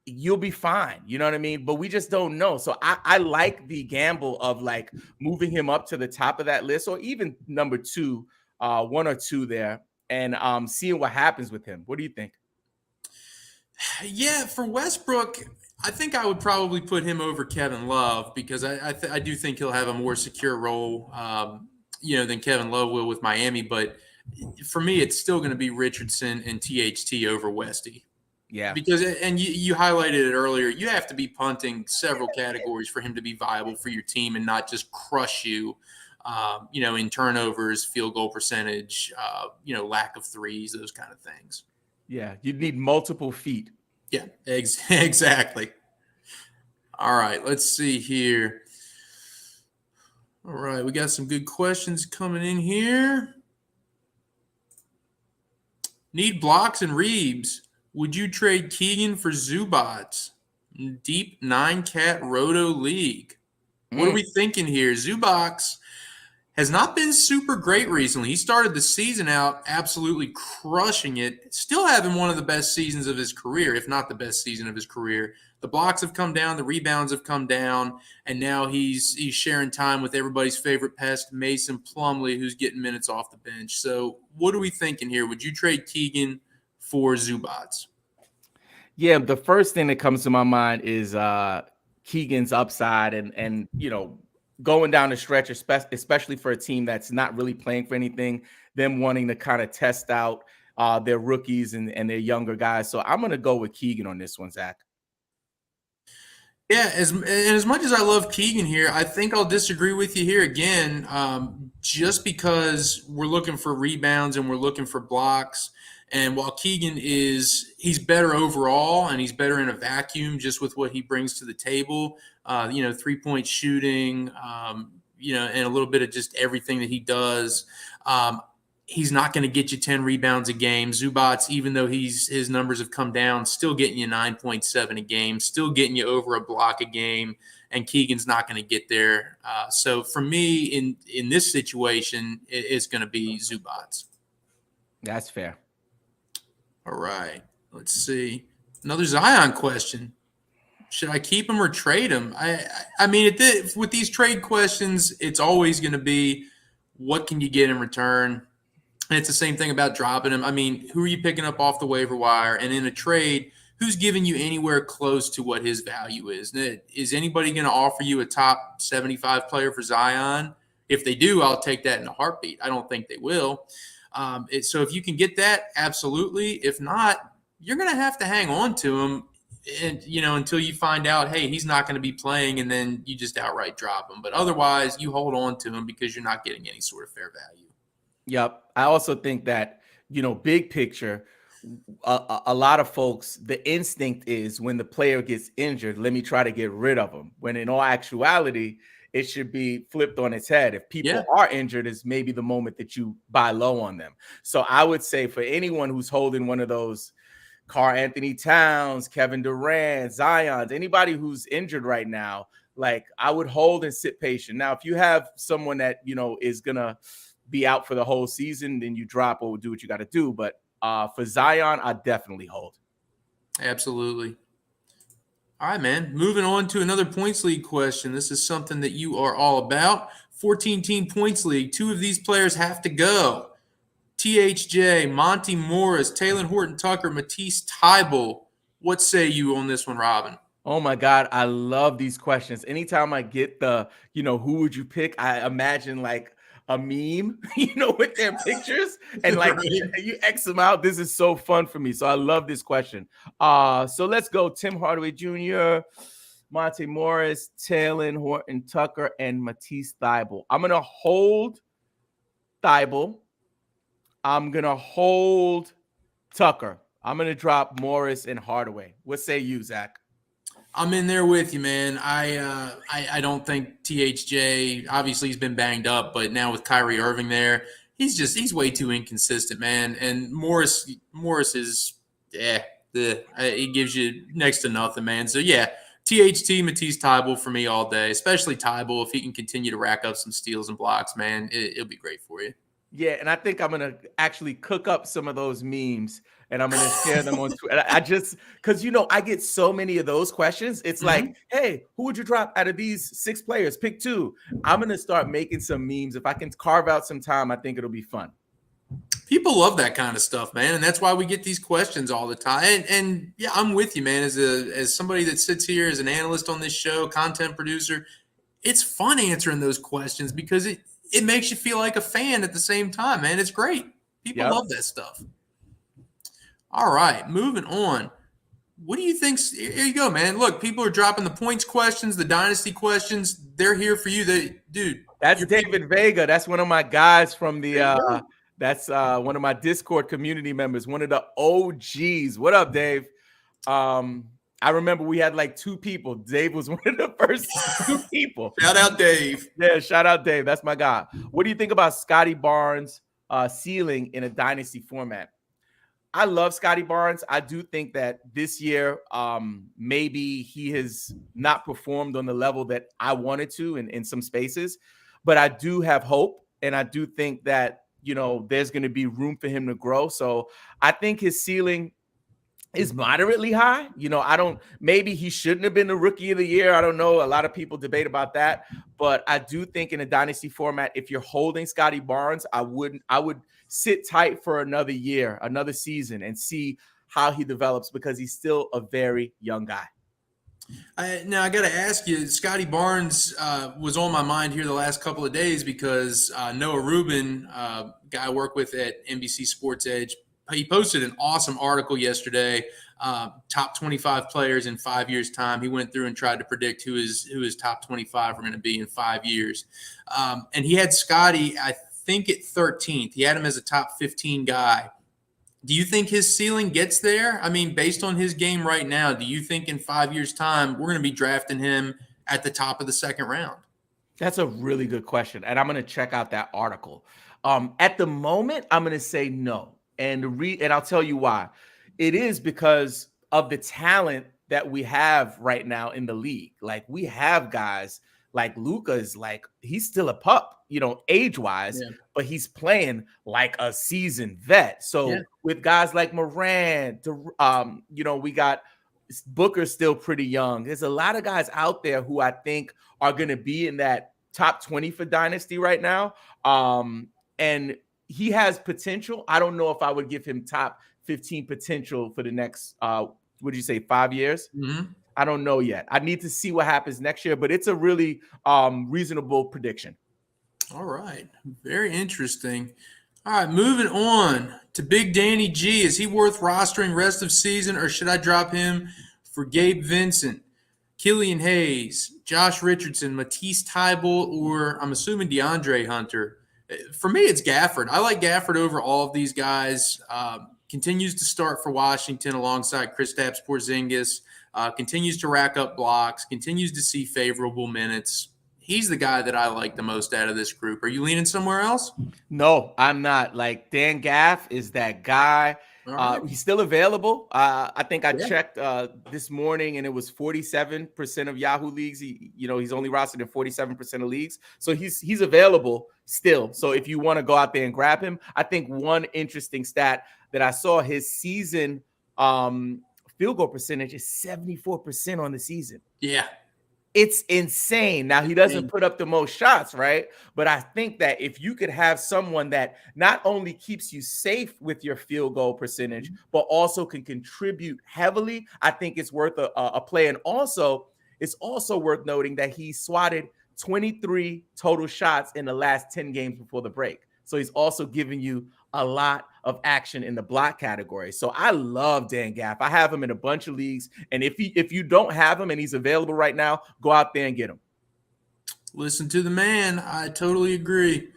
you'll be fine. You know what I mean? But we just don't know. So I like the gamble of like moving him up to the top of that list or even number 2, 1 or 2 there and seeing what happens with him. What do you think? Yeah, for Westbrook, I think I would probably put him over Kevin Love because I do think he'll have a more secure role, than Kevin Love will with Miami. But for me, it's still going to be Richardson and THT over Westy. Yeah, because you highlighted it earlier. You have to be punting several categories for him to be viable for your team and not just crush you, in turnovers, field goal percentage, lack of threes, those kind of things. Yeah, you'd need multiple feet. Yeah, exactly. All right, let's see here. All right, we got some good questions coming in here. Need blocks and Reeves. Would you trade Keegan for Zubats? Deep 9-cat roto league. What are we thinking here? Zubats has not been super great recently. He started the season out absolutely crushing it, still having one of the best seasons of his career, if not the best season of his career. The blocks have come down, the rebounds have come down, and now he's sharing time with everybody's favorite pest, Mason Plumlee, who's getting minutes off the bench. So what are we thinking here? Would you trade Keegan for Zubats? Yeah, the first thing that comes to my mind is Keegan's upside and going down the stretch, especially for a team that's not really playing for anything, them wanting to kind of test out their rookies and their younger guys. So I'm going to go with Keegan on this one, Zach. Yeah, as much as I love Keegan here, I think I'll disagree with you here again, just because we're looking for rebounds and we're looking for blocks. And while Keegan he's better overall and he's better in a vacuum just with what he brings to the table, 3-point shooting, and a little bit of just everything that he does. He's not going to get you 10 rebounds a game. Zubats, even though his numbers have come down, still getting you 9.7 a game, still getting you over a block a game, and Keegan's not going to get there. So for me, in this situation, it's going to be Zubats. That's fair. All right. Let's see. Another Zion question. Should I keep him or trade him? I mean, with these trade questions, it's always going to be what can you get in return? And it's the same thing about dropping him. I mean, who are you picking up off the waiver wire? And in a trade, who's giving you anywhere close to what his value is? Is anybody going to offer you a top 75 player for Zion? If they do, I'll take that in a heartbeat. I don't think they will. So if you can get that, absolutely. If not, you're going to have to hang on to him and, until you find out, hey, he's not going to be playing, and then you just outright drop him. But otherwise, you hold on to him because you're not getting any sort of fair value. Yep. I also think that big picture, a lot of folks, the instinct is when the player gets injured, let me try to get rid of them. When in all actuality, it should be flipped on its head. If people are injured, is maybe the moment that you buy low on them. So I would say for anyone who's holding one of those Karl Anthony Towns, Kevin Durant, Zion, anybody who's injured right now, like I would hold and sit patient. Now, if you have someone that, is going to be out for the whole season, then you drop or do what you got to do. But for Zion, I definitely hold. Absolutely. All right, man. Moving on to another points league question. This is something that you are all about. 14-team points league. 2 of these players have to go. THJ, Monty Morris, Taylor Horton-Tucker, Matisse Thybulle. What say you on this one, Robbin? Oh my God, I love these questions. Anytime I get the, who would you pick? I imagine like a meme, with their pictures and like you X them out. This is so fun for me. So I love this question. So let's go. Tim Hardaway Jr., Monty Morris, Taylor Horton-Tucker, and Matisse Thybulle. I'm going to hold Thybulle. I'm going to hold Tucker. I'm going to drop Morris and Hardaway. What say you, Zach? I'm in there with you, man. I don't think THJ, obviously he's been banged up, but now with Kyrie Irving there, he's way too inconsistent, man. And Morris is, he gives you next to nothing, man. So yeah, THT, Matisse Thybulle for me all day, especially Thybulle. If he can continue to rack up some steals and blocks, man, it'll be great for you. Yeah, and I think I'm going to actually cook up some of those memes and I'm going to share them on Twitter. I just, because, I get so many of those questions. It's like, hey, who would you drop out of these 6 players? Pick 2. I'm going to start making some memes. If I can carve out some time, I think it'll be fun. People love that kind of stuff, man. And that's why we get these questions all the time. And yeah, I'm with you, man. As somebody that sits here as an analyst on this show, content producer, it's fun answering those questions because it makes you feel like a fan at the same time, man. It's great. People love that stuff. All right, moving on. What do you think? Here you go, man. Look, people are dropping the points questions, the dynasty questions. They're here for you. That's David Vega. That's one of my guys from the that's one of my Discord community members, one of the OGs. What up, Dave? I remember we had like 2 people. Dave was one of the first 2 people. Shout out, Dave. Yeah, shout out, Dave. That's my guy. What do you think about Scotty Barnes ceiling in a dynasty format? I love Scotty Barnes. I do think that this year, maybe he has not performed on the level that I wanted to in some spaces, but I do have hope. And I do think that, there's going to be room for him to grow. So I think his ceiling is moderately high. Maybe he shouldn't have been the rookie of the year. I don't know. A lot of people debate about that, but I do think in a dynasty format, if you're holding Scotty Barnes, I would sit tight for another year, another season, and see how he develops because he's still a very young guy. Now I got to ask you, Scotty Barnes was on my mind here the last couple of days because Noah Rubin, guy I work with at NBC Sports EDGE, he posted an awesome article yesterday, top 25 players in 5 years' time. He went through and tried to predict who his top 25 are going to be in 5 years. And he had Scotty, I think, at 13th. He had him as a top 15 guy. Do you think his ceiling gets there? I mean, based on his game right now, do you think in 5 years' time we're going to be drafting him at the top of the 2nd round? That's a really good question. And I'm going to check out that article. At the moment, I'm going to say no. And I'll tell you why. It is because of the talent that we have right now in the league. Like, we have guys like Luka is like, he's still a pup, age-wise, but he's playing like a seasoned vet. So with guys like Morant, we got Booker still pretty young. There's a lot of guys out there who I think are going to be in that top 20 for Dynasty right now. And he has potential. I don't know if I would give him top 15 potential for the next, would you say 5 years? Mm-hmm. I don't know yet. I need to see what happens next year, but it's a really reasonable prediction. All right. Very interesting. All right, moving on to Big Danny G. Is he worth rostering rest of season, or should I drop him for Gabe Vincent, Killian Hayes, Josh Richardson, Matisse Thybulle, or I'm assuming DeAndre Hunter For me, it's Gafford. I like Gafford over all of these guys. Continues to start for Washington alongside Kristaps Porzingis. Continues to rack up blocks. Continues to see favorable minutes. He's the guy that I like the most out of this group. Are you leaning somewhere else? No, I'm not. Like, Dan Gaff is that guy. Right. He's still available. I think I checked this morning, and it was 47% of Yahoo leagues. He's only rostered in 47% of leagues, so he's available still. So if you want to go out there and grab him, I think one interesting stat that I saw, his season field goal percentage is 74% on the season. Yeah. It's insane. Now, he doesn't put up the most shots, right? But I think that if you could have someone that not only keeps you safe with your field goal percentage, but also can contribute heavily, I think it's worth a play. And also, it's also worth noting that he swatted 23 total shots in the last 10 games before the break. So he's also giving you a lot of action in the block category. So I love Dan Gaff. I have him in a bunch of leagues. And if you don't have him and he's available right now, go out there and get him. Listen to the man. I totally agree.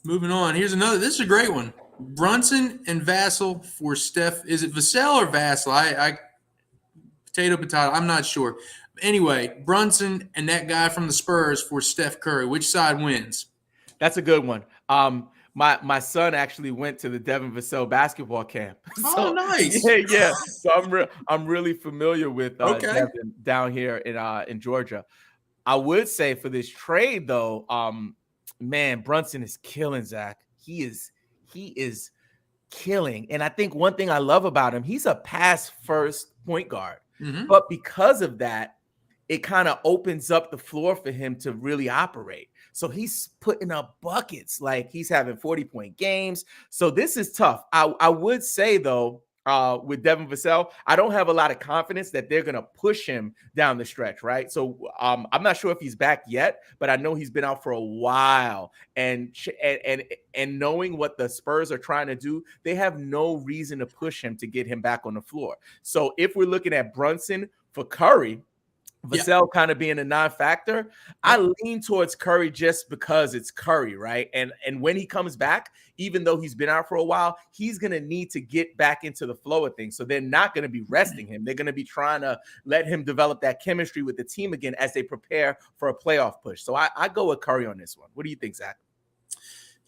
Moving on. Here's another. This is a great one. Brunson and Vassell for Steph. Is it Vassell or Vassell? I potato. I'm not sure. Anyway, Brunson and that guy from the Spurs for Steph Curry. Which side wins? That's a good one. My son actually went to the Devin Vassell basketball camp. So, nice. Yeah. So I'm really familiar with Devin down here in Georgia. I would say for this trade though, man, Brunson is killing, Zach. He is killing. And I think one thing I love about him, he's a pass first point guard. Mm-hmm. But because of that, it kind of opens up the floor for him to really operate. So he's putting up buckets, like he's having 40-point games. So this is tough. I would say, though, with Devin Vassell, I don't have a lot of confidence that they're going to push him down the stretch, right? So I'm not sure if he's back yet, but I know he's been out for a while. And knowing what the Spurs are trying to do, they have no reason to push him to get him back on the floor. So if we're looking at Brunson for Curry, Vassell kind of being a non-factor, I lean towards Curry just because it's Curry, right? And when he comes back, even though he's been out for a while, he's going to need to get back into the flow of things. So they're not going to be resting him. They're going to be trying to let him develop that chemistry with the team again as they prepare for a playoff push. So I go with Curry on this one. What do you think, Zach?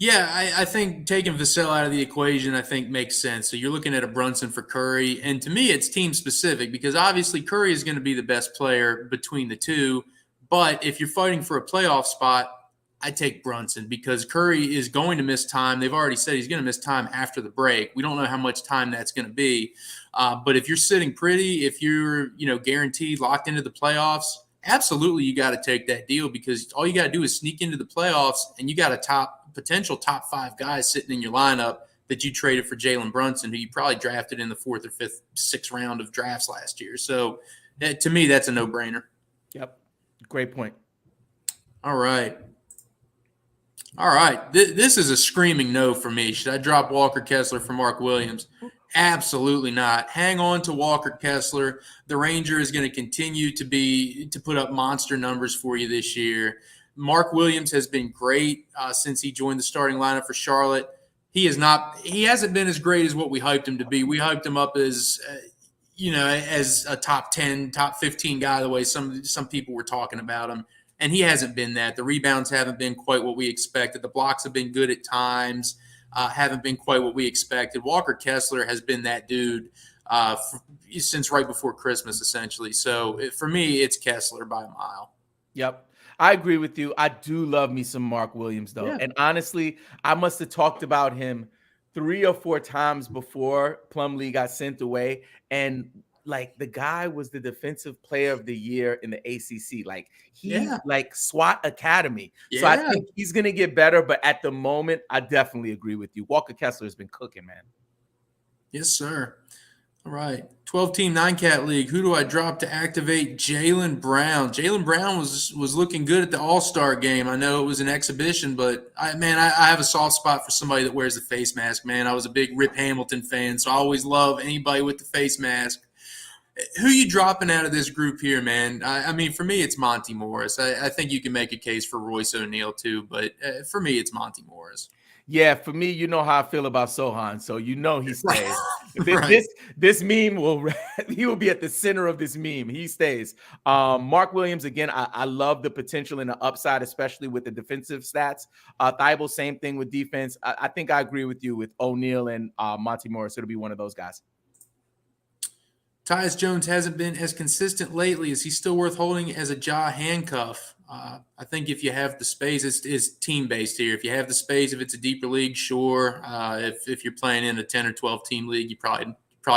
Yeah, I think taking Vassell out of the equation, I think makes sense. So you're looking at a Brunson for Curry. And to me, it's team specific because obviously Curry is going to be the best player between the two. But if you're fighting for a playoff spot, I take Brunson because Curry is going to miss time. They've already said he's going to miss time after the break. We don't know how much time that's going to be. But if you're sitting pretty, if you're guaranteed locked into the playoffs, absolutely you got to take that deal because all you got to do is sneak into the playoffs and you got a potential top 5 guys sitting in your lineup that you traded for Jalen Brunson, who you probably drafted in the 4th or 5th, 6th round of drafts last year. So to me, that's a no-brainer. Yep. Great point. All right. This is a screaming no for me. Should I drop Walker Kessler for Mark Williams? Absolutely not. Hang on to Walker Kessler. The Ranger is going to continue to put up monster numbers for you this year. Mark Williams has been great since he joined the starting lineup for Charlotte. He hasn't been as great as what we hyped him to be. We hyped him up as as a top 10, top 15 guy, the way some people were talking about him. And he hasn't been that. The rebounds haven't been quite what we expected. The blocks have been good at times, haven't been quite what we expected. Walker Kessler has been that dude since right before Christmas, essentially. So for me, it's Kessler by a mile. Yep. I agree with you. I do love me some Mark Williams, though. Yeah. And honestly, I must have talked about him 3 or 4 times before Plumlee got sent away. And the guy was the defensive player of the year in the ACC. SWAT Academy. Yeah. So I think he's going to get better. But at the moment, I definitely agree with you. Walker Kessler has been cooking, man. Yes, sir. All right. 12-team 9-cat league. Who do I drop to activate Jalen Brown? Jalen Brown was looking good at the All-Star game. I know it was an exhibition, but I have a soft spot for somebody that wears the face mask, man. I was a big Rip Hamilton fan, so I always love anybody with the face mask. Who you dropping out of this group here, man? I mean, for me, it's Monty Morris. I think you can make a case for Royce O'Neal too, but for me, it's Monty Morris. Yeah, for me, you know how I feel about Sohan, so you know he stays. Right. This meme he will be at the center of this meme. He stays. Mark Williams, again, I love the potential and the upside, especially with the defensive stats. Thybulle, same thing with defense. I think I agree with you with O'Neal and Monty Morris. It'll be one of those guys. Tyus Jones hasn't been as consistent lately. Is he still worth holding as a jaw handcuff? I think if you have the space, it's team-based here. If you have the space, if it's a deeper league, sure. If you're playing in a 10 or 12-team league, you probably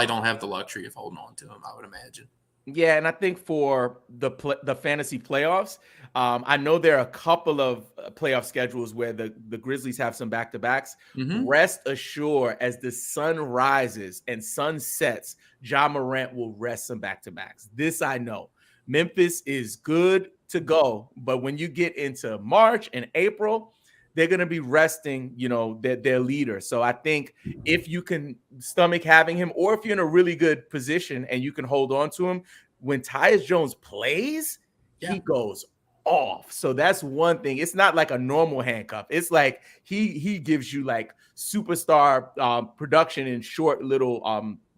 don't have the luxury of holding on to him, I would imagine. Yeah, and I think for the fantasy playoffs, I know there are a couple of playoff schedules where the Grizzlies have some back-to-backs. Mm-hmm. Rest assured, as the sun rises and sun sets, Ja Morant will rest some back-to-backs. This I know. Memphis is good to go, but when you get into March and April, they're going to be resting, their leader. So I think if you can stomach having him, or if you're in a really good position and you can hold on to him, when Tyus Jones plays, he goes off. So that's one thing. It's not like a normal handcuff. It's like he gives you like superstar production in short little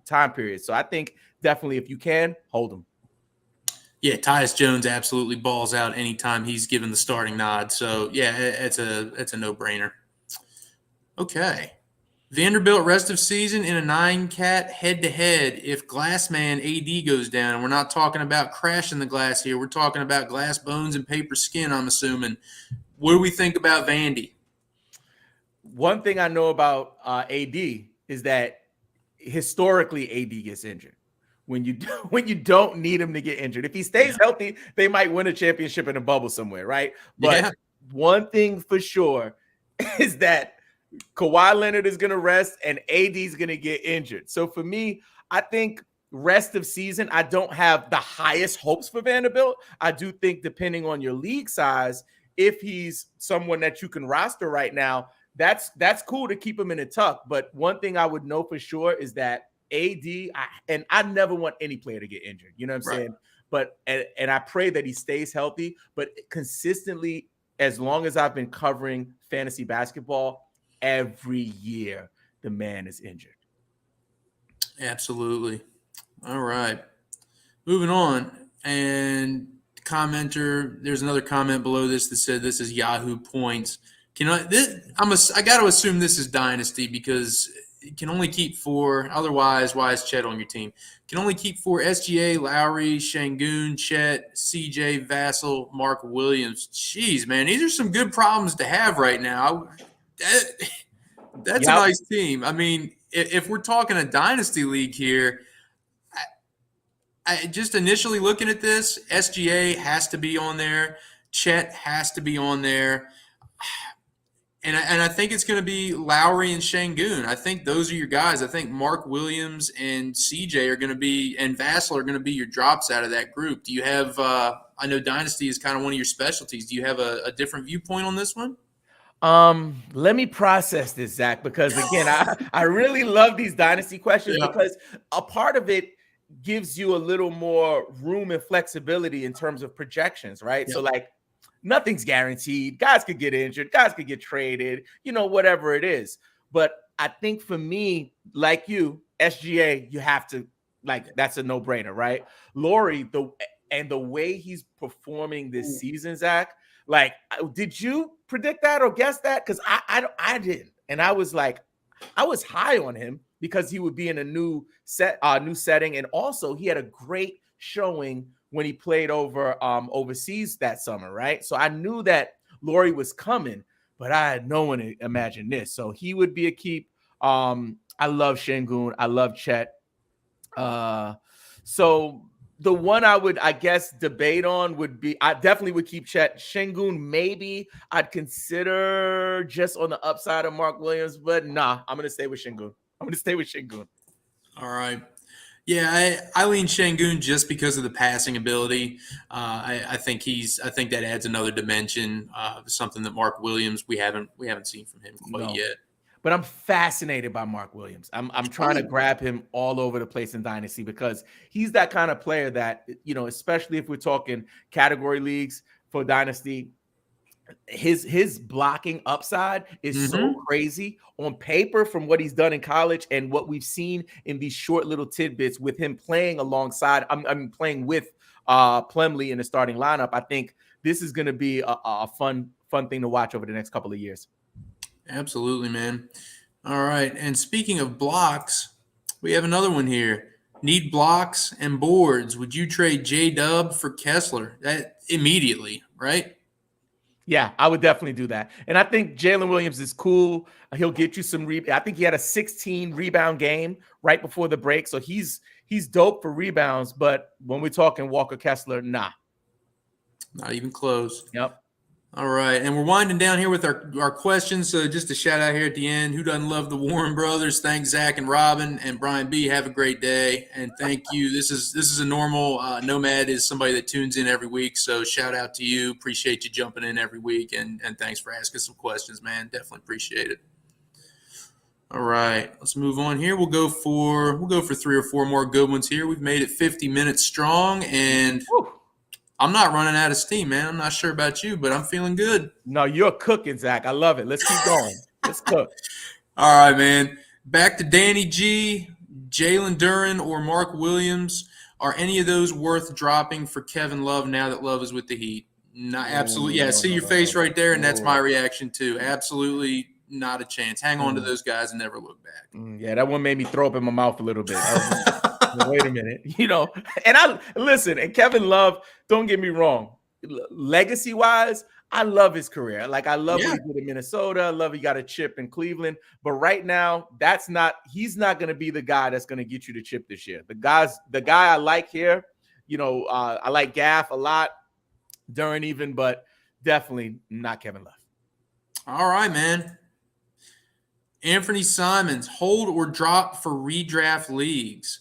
time periods. So I think definitely if you can, hold him. Yeah, Tyus Jones absolutely balls out anytime he's given the starting nod. So, yeah, it's a no-brainer. Okay. Vanderbilt rest of season in a 9-cat head-to-head. If Glassman AD goes down, and we're not talking about crashing the glass here. We're talking about glass bones and paper skin, I'm assuming. What do we think about Vandy? One thing I know about AD is that historically AD gets injured. When you don't need him to get injured. If he stays healthy, they might win a championship in a bubble somewhere, right? But one thing for sure is that Kawhi Leonard is going to rest and AD is going to get injured. So for me, I think rest of season, I don't have the highest hopes for Vanderbilt. I do think depending on your league size, if he's someone that you can roster right now, that's cool to keep him in a tuck. But one thing I would know for sure is that AD, I never want any player to get injured. You know what I'm saying? But and I pray that he stays healthy. But consistently, as long as I've been covering fantasy basketball, every year the man is injured. Absolutely. All right. Moving on. And commenter, there's another comment below this that said this is Yahoo points. I got to assume this is Dynasty because it can only keep 4. Otherwise, why is Chet on your team? Can only keep 4: SGA, Lowry, Şengün, Chet, CJ, Vassell, Mark Williams. Jeez, man, these are some good problems to have right now. That's a nice team. I mean, if we're talking a dynasty league here, I just initially looking at this, SGA has to be on there. Chet has to be on there. And I think it's going to be Lowry and Şengün. I think those are your guys. I think Mark Williams and CJ are going to be, and Vassell are going to be your drops out of that group. Do you have I know Dynasty is kind of one of your specialties. Do you have a different viewpoint on this one? Let me process this, Zach, because again, I really love these Dynasty questions because a part of it gives you a little more room and flexibility in terms of projections, right? So like, nothing's guaranteed. Guys could get injured. Guys could get traded, whatever it is. But I think for me, like you, SGA, you have to, that's a no-brainer, right? Lowry, the way he's performing this season, Zach, did you predict that or guess that? Because I didn't. And I was high on him because he would be in a new setting. And also he had a great showing when he played overseas that summer, right? So I knew that Lowry was coming, but I had no one to imagine this. So he would be a keep. I love Şengün. I love Chet. So the one I would, I guess, debate on would be, I definitely would keep Chet. Şengün, maybe I'd consider just on the upside of Mark Williams, but nah, I'm going to stay with Şengün. All right. Yeah, I lean Şengün just because of the passing ability. I think that adds another dimension, something that Mark Williams we haven't seen from him quite yet. but I'm fascinated by Mark Williams. I'm trying to grab him all over the place in Dynasty because he's that kind of player that, especially if we're talking category leagues for Dynasty, his blocking upside is so crazy on paper from what he's done in college and what we've seen in these short little tidbits with him playing alongside. I'm playing with Plumlee in the starting lineup. I think this is going to be a fun thing to watch over the next couple of years. Absolutely, man. All right. And speaking of blocks, we have another one here. Need blocks and boards. Would you trade J-Dub for Kessler? That immediately, right? Yeah, I would definitely do that. And I think Jalen Williams is cool. He'll get you some I think he had a 16 rebound game right before the break. So he's dope for rebounds. But when we're talking Walker Kessler, nah. Not even close. Yep. All right. And we're winding down here with our questions. So just a shout out here at the end. Who doesn't love the Warren brothers? Thanks, Zach and Robbin and Brian B. Have a great day. And thank you. This is a normal Nomad is somebody that tunes in every week. So shout out to you. Appreciate you jumping in every week. And thanks for asking some questions, man. Definitely appreciate it. All right. Let's move on here. We'll go for 3 or 4 more good ones here. We've made it 50 minutes strong, and I'm not running out of steam, man. I'm not sure about you, but I'm feeling good. No, you're cooking, Zach. I love it. Let's keep going. Let's cook. All right, man. Back to Danny G, Jalen Durham, or Mark Williams. Are any of those worth dropping for Kevin Love now that Love is with the Heat? Not absolutely. Yeah, see your face right there, and that's my reaction too. Absolutely not a chance. Hang on to those guys and never look back. Yeah, that one made me throw up in my mouth a little bit. Wait a minute, and I listen, and Kevin Love, don't get me wrong, legacy wise, I love his career. Like, I love what he did in Minnesota. I love he got a chip in Cleveland, but right now he's not going to be the guy that's going to get you the chip this year. The guy I like here, I like Gaff a lot, Durham even, but definitely not Kevin Love. All right, man. Anthony Simons, hold or drop for redraft leagues.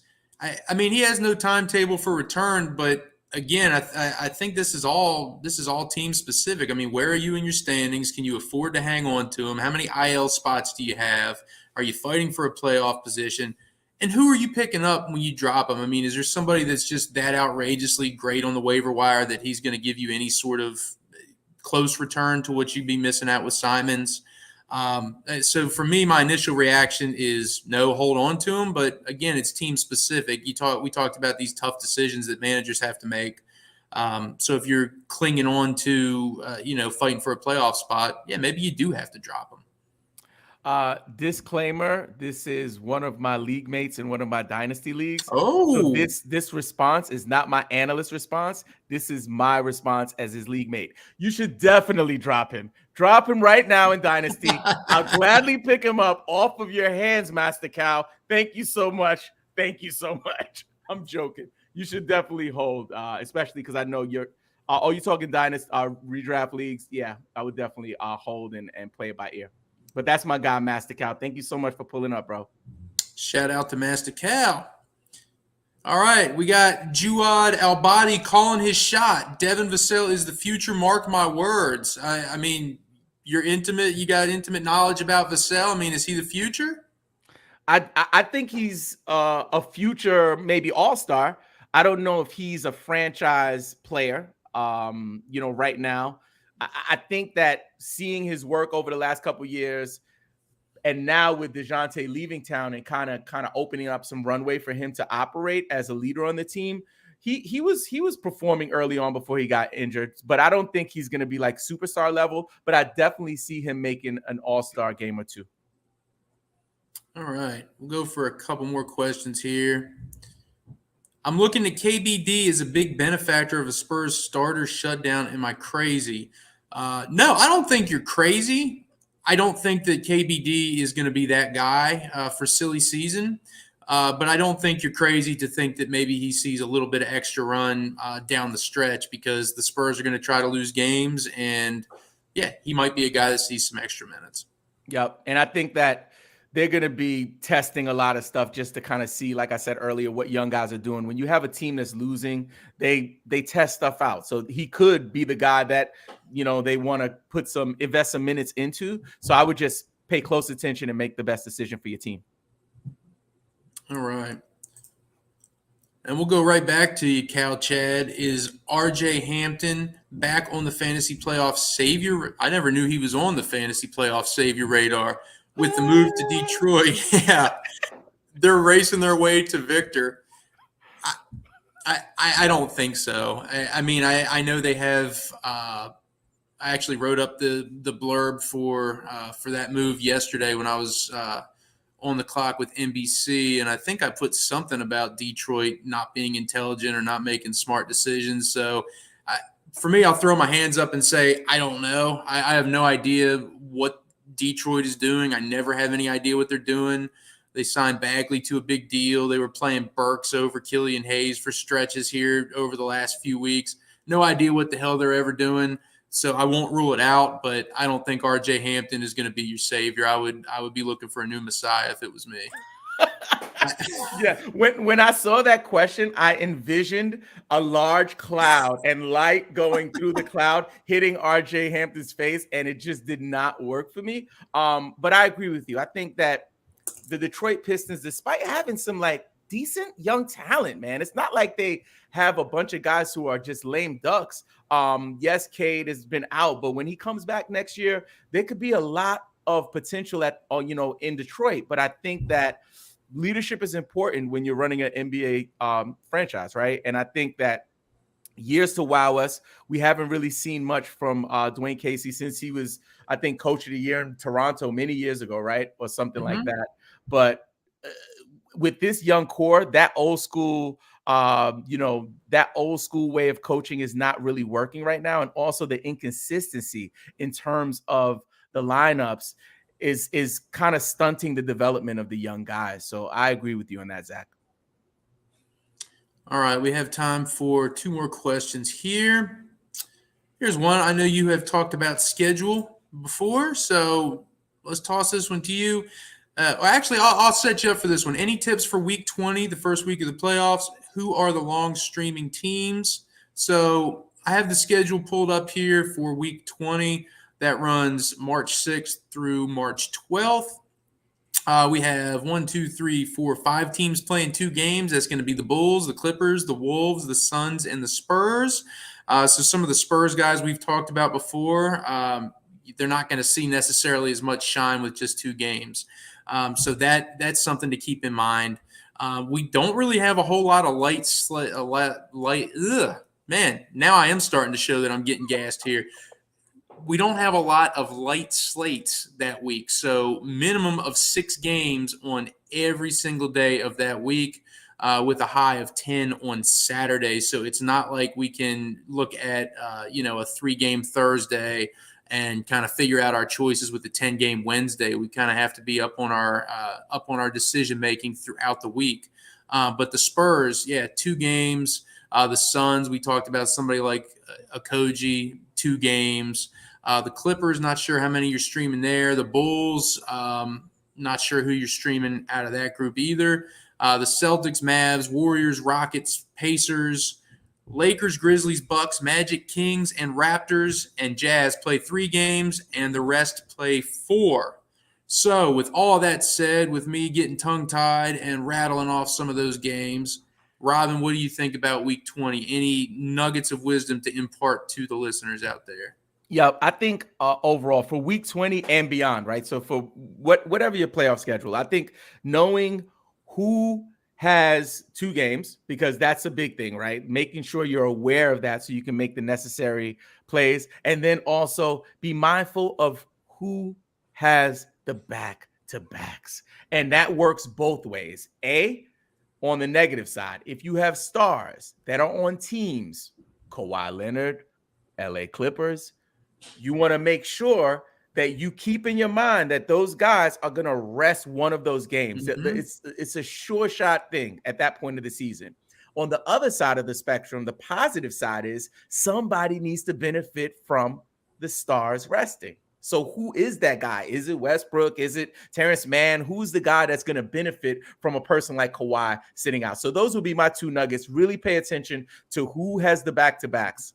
I mean, he has no timetable for return, but again, I think this is all team specific. I mean, where are you in your standings? Can you afford to hang on to him? How many IL spots do you have? Are you fighting for a playoff position? And who are you picking up when you drop him? I mean, is there somebody that's just that outrageously great on the waiver wire that he's going to give you any sort of close return to what you'd be missing out with Simons? So for me, my initial reaction is no, hold on to him. But again, it's team specific. We talked about these tough decisions that managers have to make. So if you're clinging on to, fighting for a playoff spot, yeah, maybe you do have to drop him. Disclaimer, this is one of my league mates in one of my dynasty leagues. Oh, so this response is not my analyst response. This is my response as his league mate. You should definitely drop him. Drop him right now in dynasty. I'll gladly pick him up off of your hands, Master Cow. Thank you so much. Thank you so much. I'm joking. You should definitely hold, especially because I know you're talking dynasty redraft leagues. Yeah, I would definitely hold and play it by ear. But that's my guy, Master Cow. Thank you so much for pulling up, bro. Shout out to Master Cow. All right, we got Juad Albadi calling his shot. Devin Vassell is the future. Mark my words. I mean, you got intimate knowledge about Vassell. I mean, is he the future? I think he's a future, maybe all-star. I don't know if he's a franchise player, right now. I think that seeing his work over the last couple of years, and now with DeJounte leaving town and kind of opening up some runway for him to operate as a leader on the team, he was performing early on before he got injured. But I don't think he's going to be like superstar level. But I definitely see him making an all-star game or two. All right, we'll go for a couple more questions here. I'm looking at KBD as a big benefactor of a Spurs starter shutdown. Am I crazy? No, I don't think you're crazy. I don't think that KBD is going to be that guy for silly season. But I don't think you're crazy to think that maybe he sees a little bit of extra run down the stretch because the Spurs are going to try to lose games. And, yeah, he might be a guy that sees some extra minutes. Yep, and I think that they're going to be testing a lot of stuff just to kind of see, like I said earlier, what young guys are doing. When you have a team that's losing, they test stuff out. So he could be the guy that, they want to invest some minutes into. So I would just pay close attention and make the best decision for your team. All right. And we'll go right back to you, Cal Chad. Is R.J. Hampton back on the fantasy playoff savior? I never knew he was on the fantasy playoff savior radar with the move to Detroit. Yeah, they're racing their way to victor. I don't think so. I mean, I know they have. I actually wrote up the blurb for that move yesterday when I was on the clock with NBC, and I think I put something about Detroit not being intelligent or not making smart decisions. So for me, I'll throw my hands up and say, I don't know. I have no idea what Detroit is doing. I never have any idea what they're doing. They signed Bagley to a big deal. They were playing Burks over Killian Hayes for stretches here over the last few weeks. No idea what the hell they're ever doing. So I won't rule it out, but I don't think R.J. Hampton is going to be your savior. I would be looking for a new Messiah if it was me. Yeah, when I saw that question, I envisioned a large cloud and light going through the cloud, hitting R.J. Hampton's face, and it just did not work for me. But I agree with you. I think that the Detroit Pistons, despite having some like decent young talent, man, it's not like they have a bunch of guys who are just lame ducks. Yes, Cade has been out, but when he comes back next year, there could be a lot of potential in Detroit. But I think that leadership is important when you're running an NBA franchise, right? And I think that years to wow us, we haven't really seen much from Dwayne Casey since he was, I think, coach of the year in Toronto many years ago, right? Or something like that. But with this young core, that old school way of coaching is not really working right now. And also the inconsistency in terms of the lineups is kind of stunting the development of the young guys. So I agree with you on that, Zach. All right, we have time for two more questions here. Here's one. I know you have talked about schedule before, so let's toss this one to you. Actually, I'll set you up for this one. Any tips for week 20, the first week of the playoffs? Who are the long streaming teams? So I have the schedule pulled up here for week 20 that runs March 6th through March 12th. We have 5 teams playing 2 games. That's going to be the Bulls, the Clippers, the Wolves, the Suns, and the Spurs. So some of the Spurs guys we've talked about before, they're not going to see necessarily as much shine with just 2 games. So that's something to keep in mind. We don't really have a whole lot of man, now I am starting to show that I'm getting gassed here. We don't have a lot of light slates that week. So minimum of 6 games on every single day of that week, with a high of 10 on Saturday. So it's not like we can look at, a 3-game Thursday and kind of figure out our choices with the 10-game Wednesday. We kind of have to be up on our decision-making throughout the week. But the Spurs, 2 games. The Suns, we talked about somebody like Okogie, 2 games. The Clippers, not sure how many you're streaming there. The Bulls, not sure who you're streaming out of that group either. The Celtics, Mavs, Warriors, Rockets, Pacers, Lakers, Grizzlies, Bucks, Magic, Kings, and Raptors and Jazz play 3 games, and the rest play 4. So with all that said, with me getting tongue-tied and rattling off some of those games, Robbin, what do you think about week 20? Any nuggets of wisdom to impart to the listeners out there? Yeah, I think overall for week 20 and beyond, right? So for whatever your playoff schedule, I think knowing who has 2 games, because that's a big thing, right? Making sure you're aware of that so you can make the necessary plays. And then also be mindful of who has the back-to-backs. And that works both ways. On the negative side, if you have stars that are on teams, Kawhi Leonard, LA Clippers, you want to make sure that you keep in your mind that those guys are going to rest one of those games. It's a sure shot thing at that point of the season. On the other side of the spectrum, the positive side is somebody needs to benefit from the stars resting. So who is that guy? Is it Westbrook? Is it Terrence Mann? Who's the guy that's going to benefit from a person like Kawhi sitting out? So those will be my 2 nuggets. Really pay attention to who has the back-to-backs.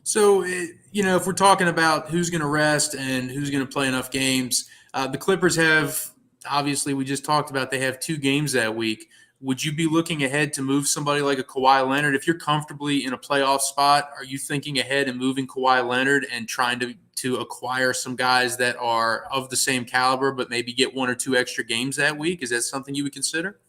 So, if we're talking about who's going to rest and who's going to play enough games, the Clippers have, obviously, we just talked about, they have 2 games that week. Would you be looking ahead to move somebody like a Kawhi Leonard? If you're comfortably in a playoff spot, are you thinking ahead and moving Kawhi Leonard and trying to acquire some guys that are of the same caliber but maybe get 1 or 2 extra games that week? Is that something you would consider?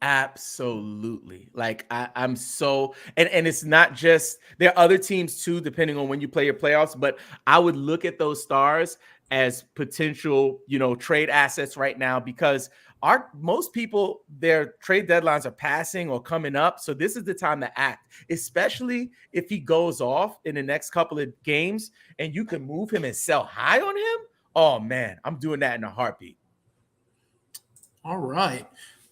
Absolutely. Like I'm so, and it's not just, there are other teams too, depending on when you play your playoffs, but I would look at those stars as potential, trade assets right now, because most people, their trade deadlines are passing or coming up. So this is the time to act, especially if he goes off in the next couple of games and you can move him and sell high on him. Oh man, I'm doing that in a heartbeat. All right.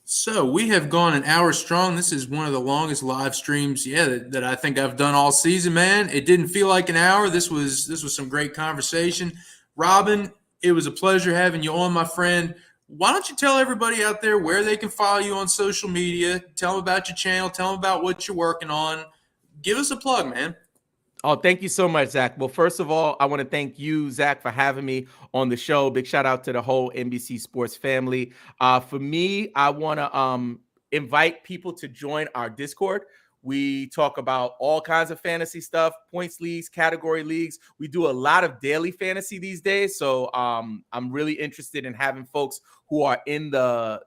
So we have gone an hour strong. This is one of the longest live streams, that I think I've done all season, man. It didn't feel like an hour. This was some great conversation. Robbin, it was a pleasure having you on, my friend. Why don't you tell everybody out there where they can follow you on social media? Tell them about your channel. Tell them about what you're working on. Give us a plug, man. Oh, thank you so much, Zach. Well, first of all, I want to thank you, Zach, for having me on the show. Big shout out to the whole NBC Sports family. For me, I want to invite people to join our Discord. We talk about all kinds of fantasy stuff, points leagues, category leagues. We do a lot of daily fantasy these days. So I'm really interested in having folks who are in the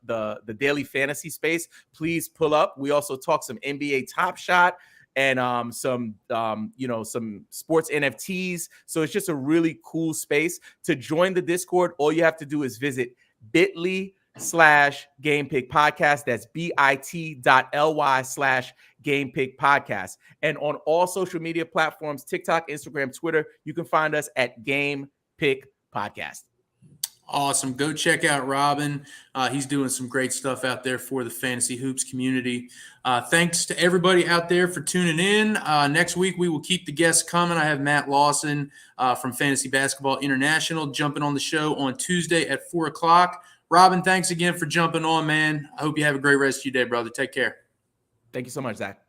daily fantasy space. Please pull up. We also talk some NBA Top Shot and some sports NFTs. So it's just a really cool space. To join the Discord, all you have to do is visit bit.ly/GamePick Podcast. That's bit.ly/GamePick Podcast. And on all social media platforms, TikTok, Instagram, Twitter, you can find us at GamePick Podcast. Awesome. Go check out Robbin. He's doing some great stuff out there for the fantasy hoops community. Thanks to everybody out there for tuning in. Next week, we will keep the guests coming. I have Matt Lawson from Fantasy Basketball International jumping on the show on Tuesday at 4 o'clock. Robbin, thanks again for jumping on, man. I hope you have a great rest of your day, brother. Take care. Thank you so much, Zach.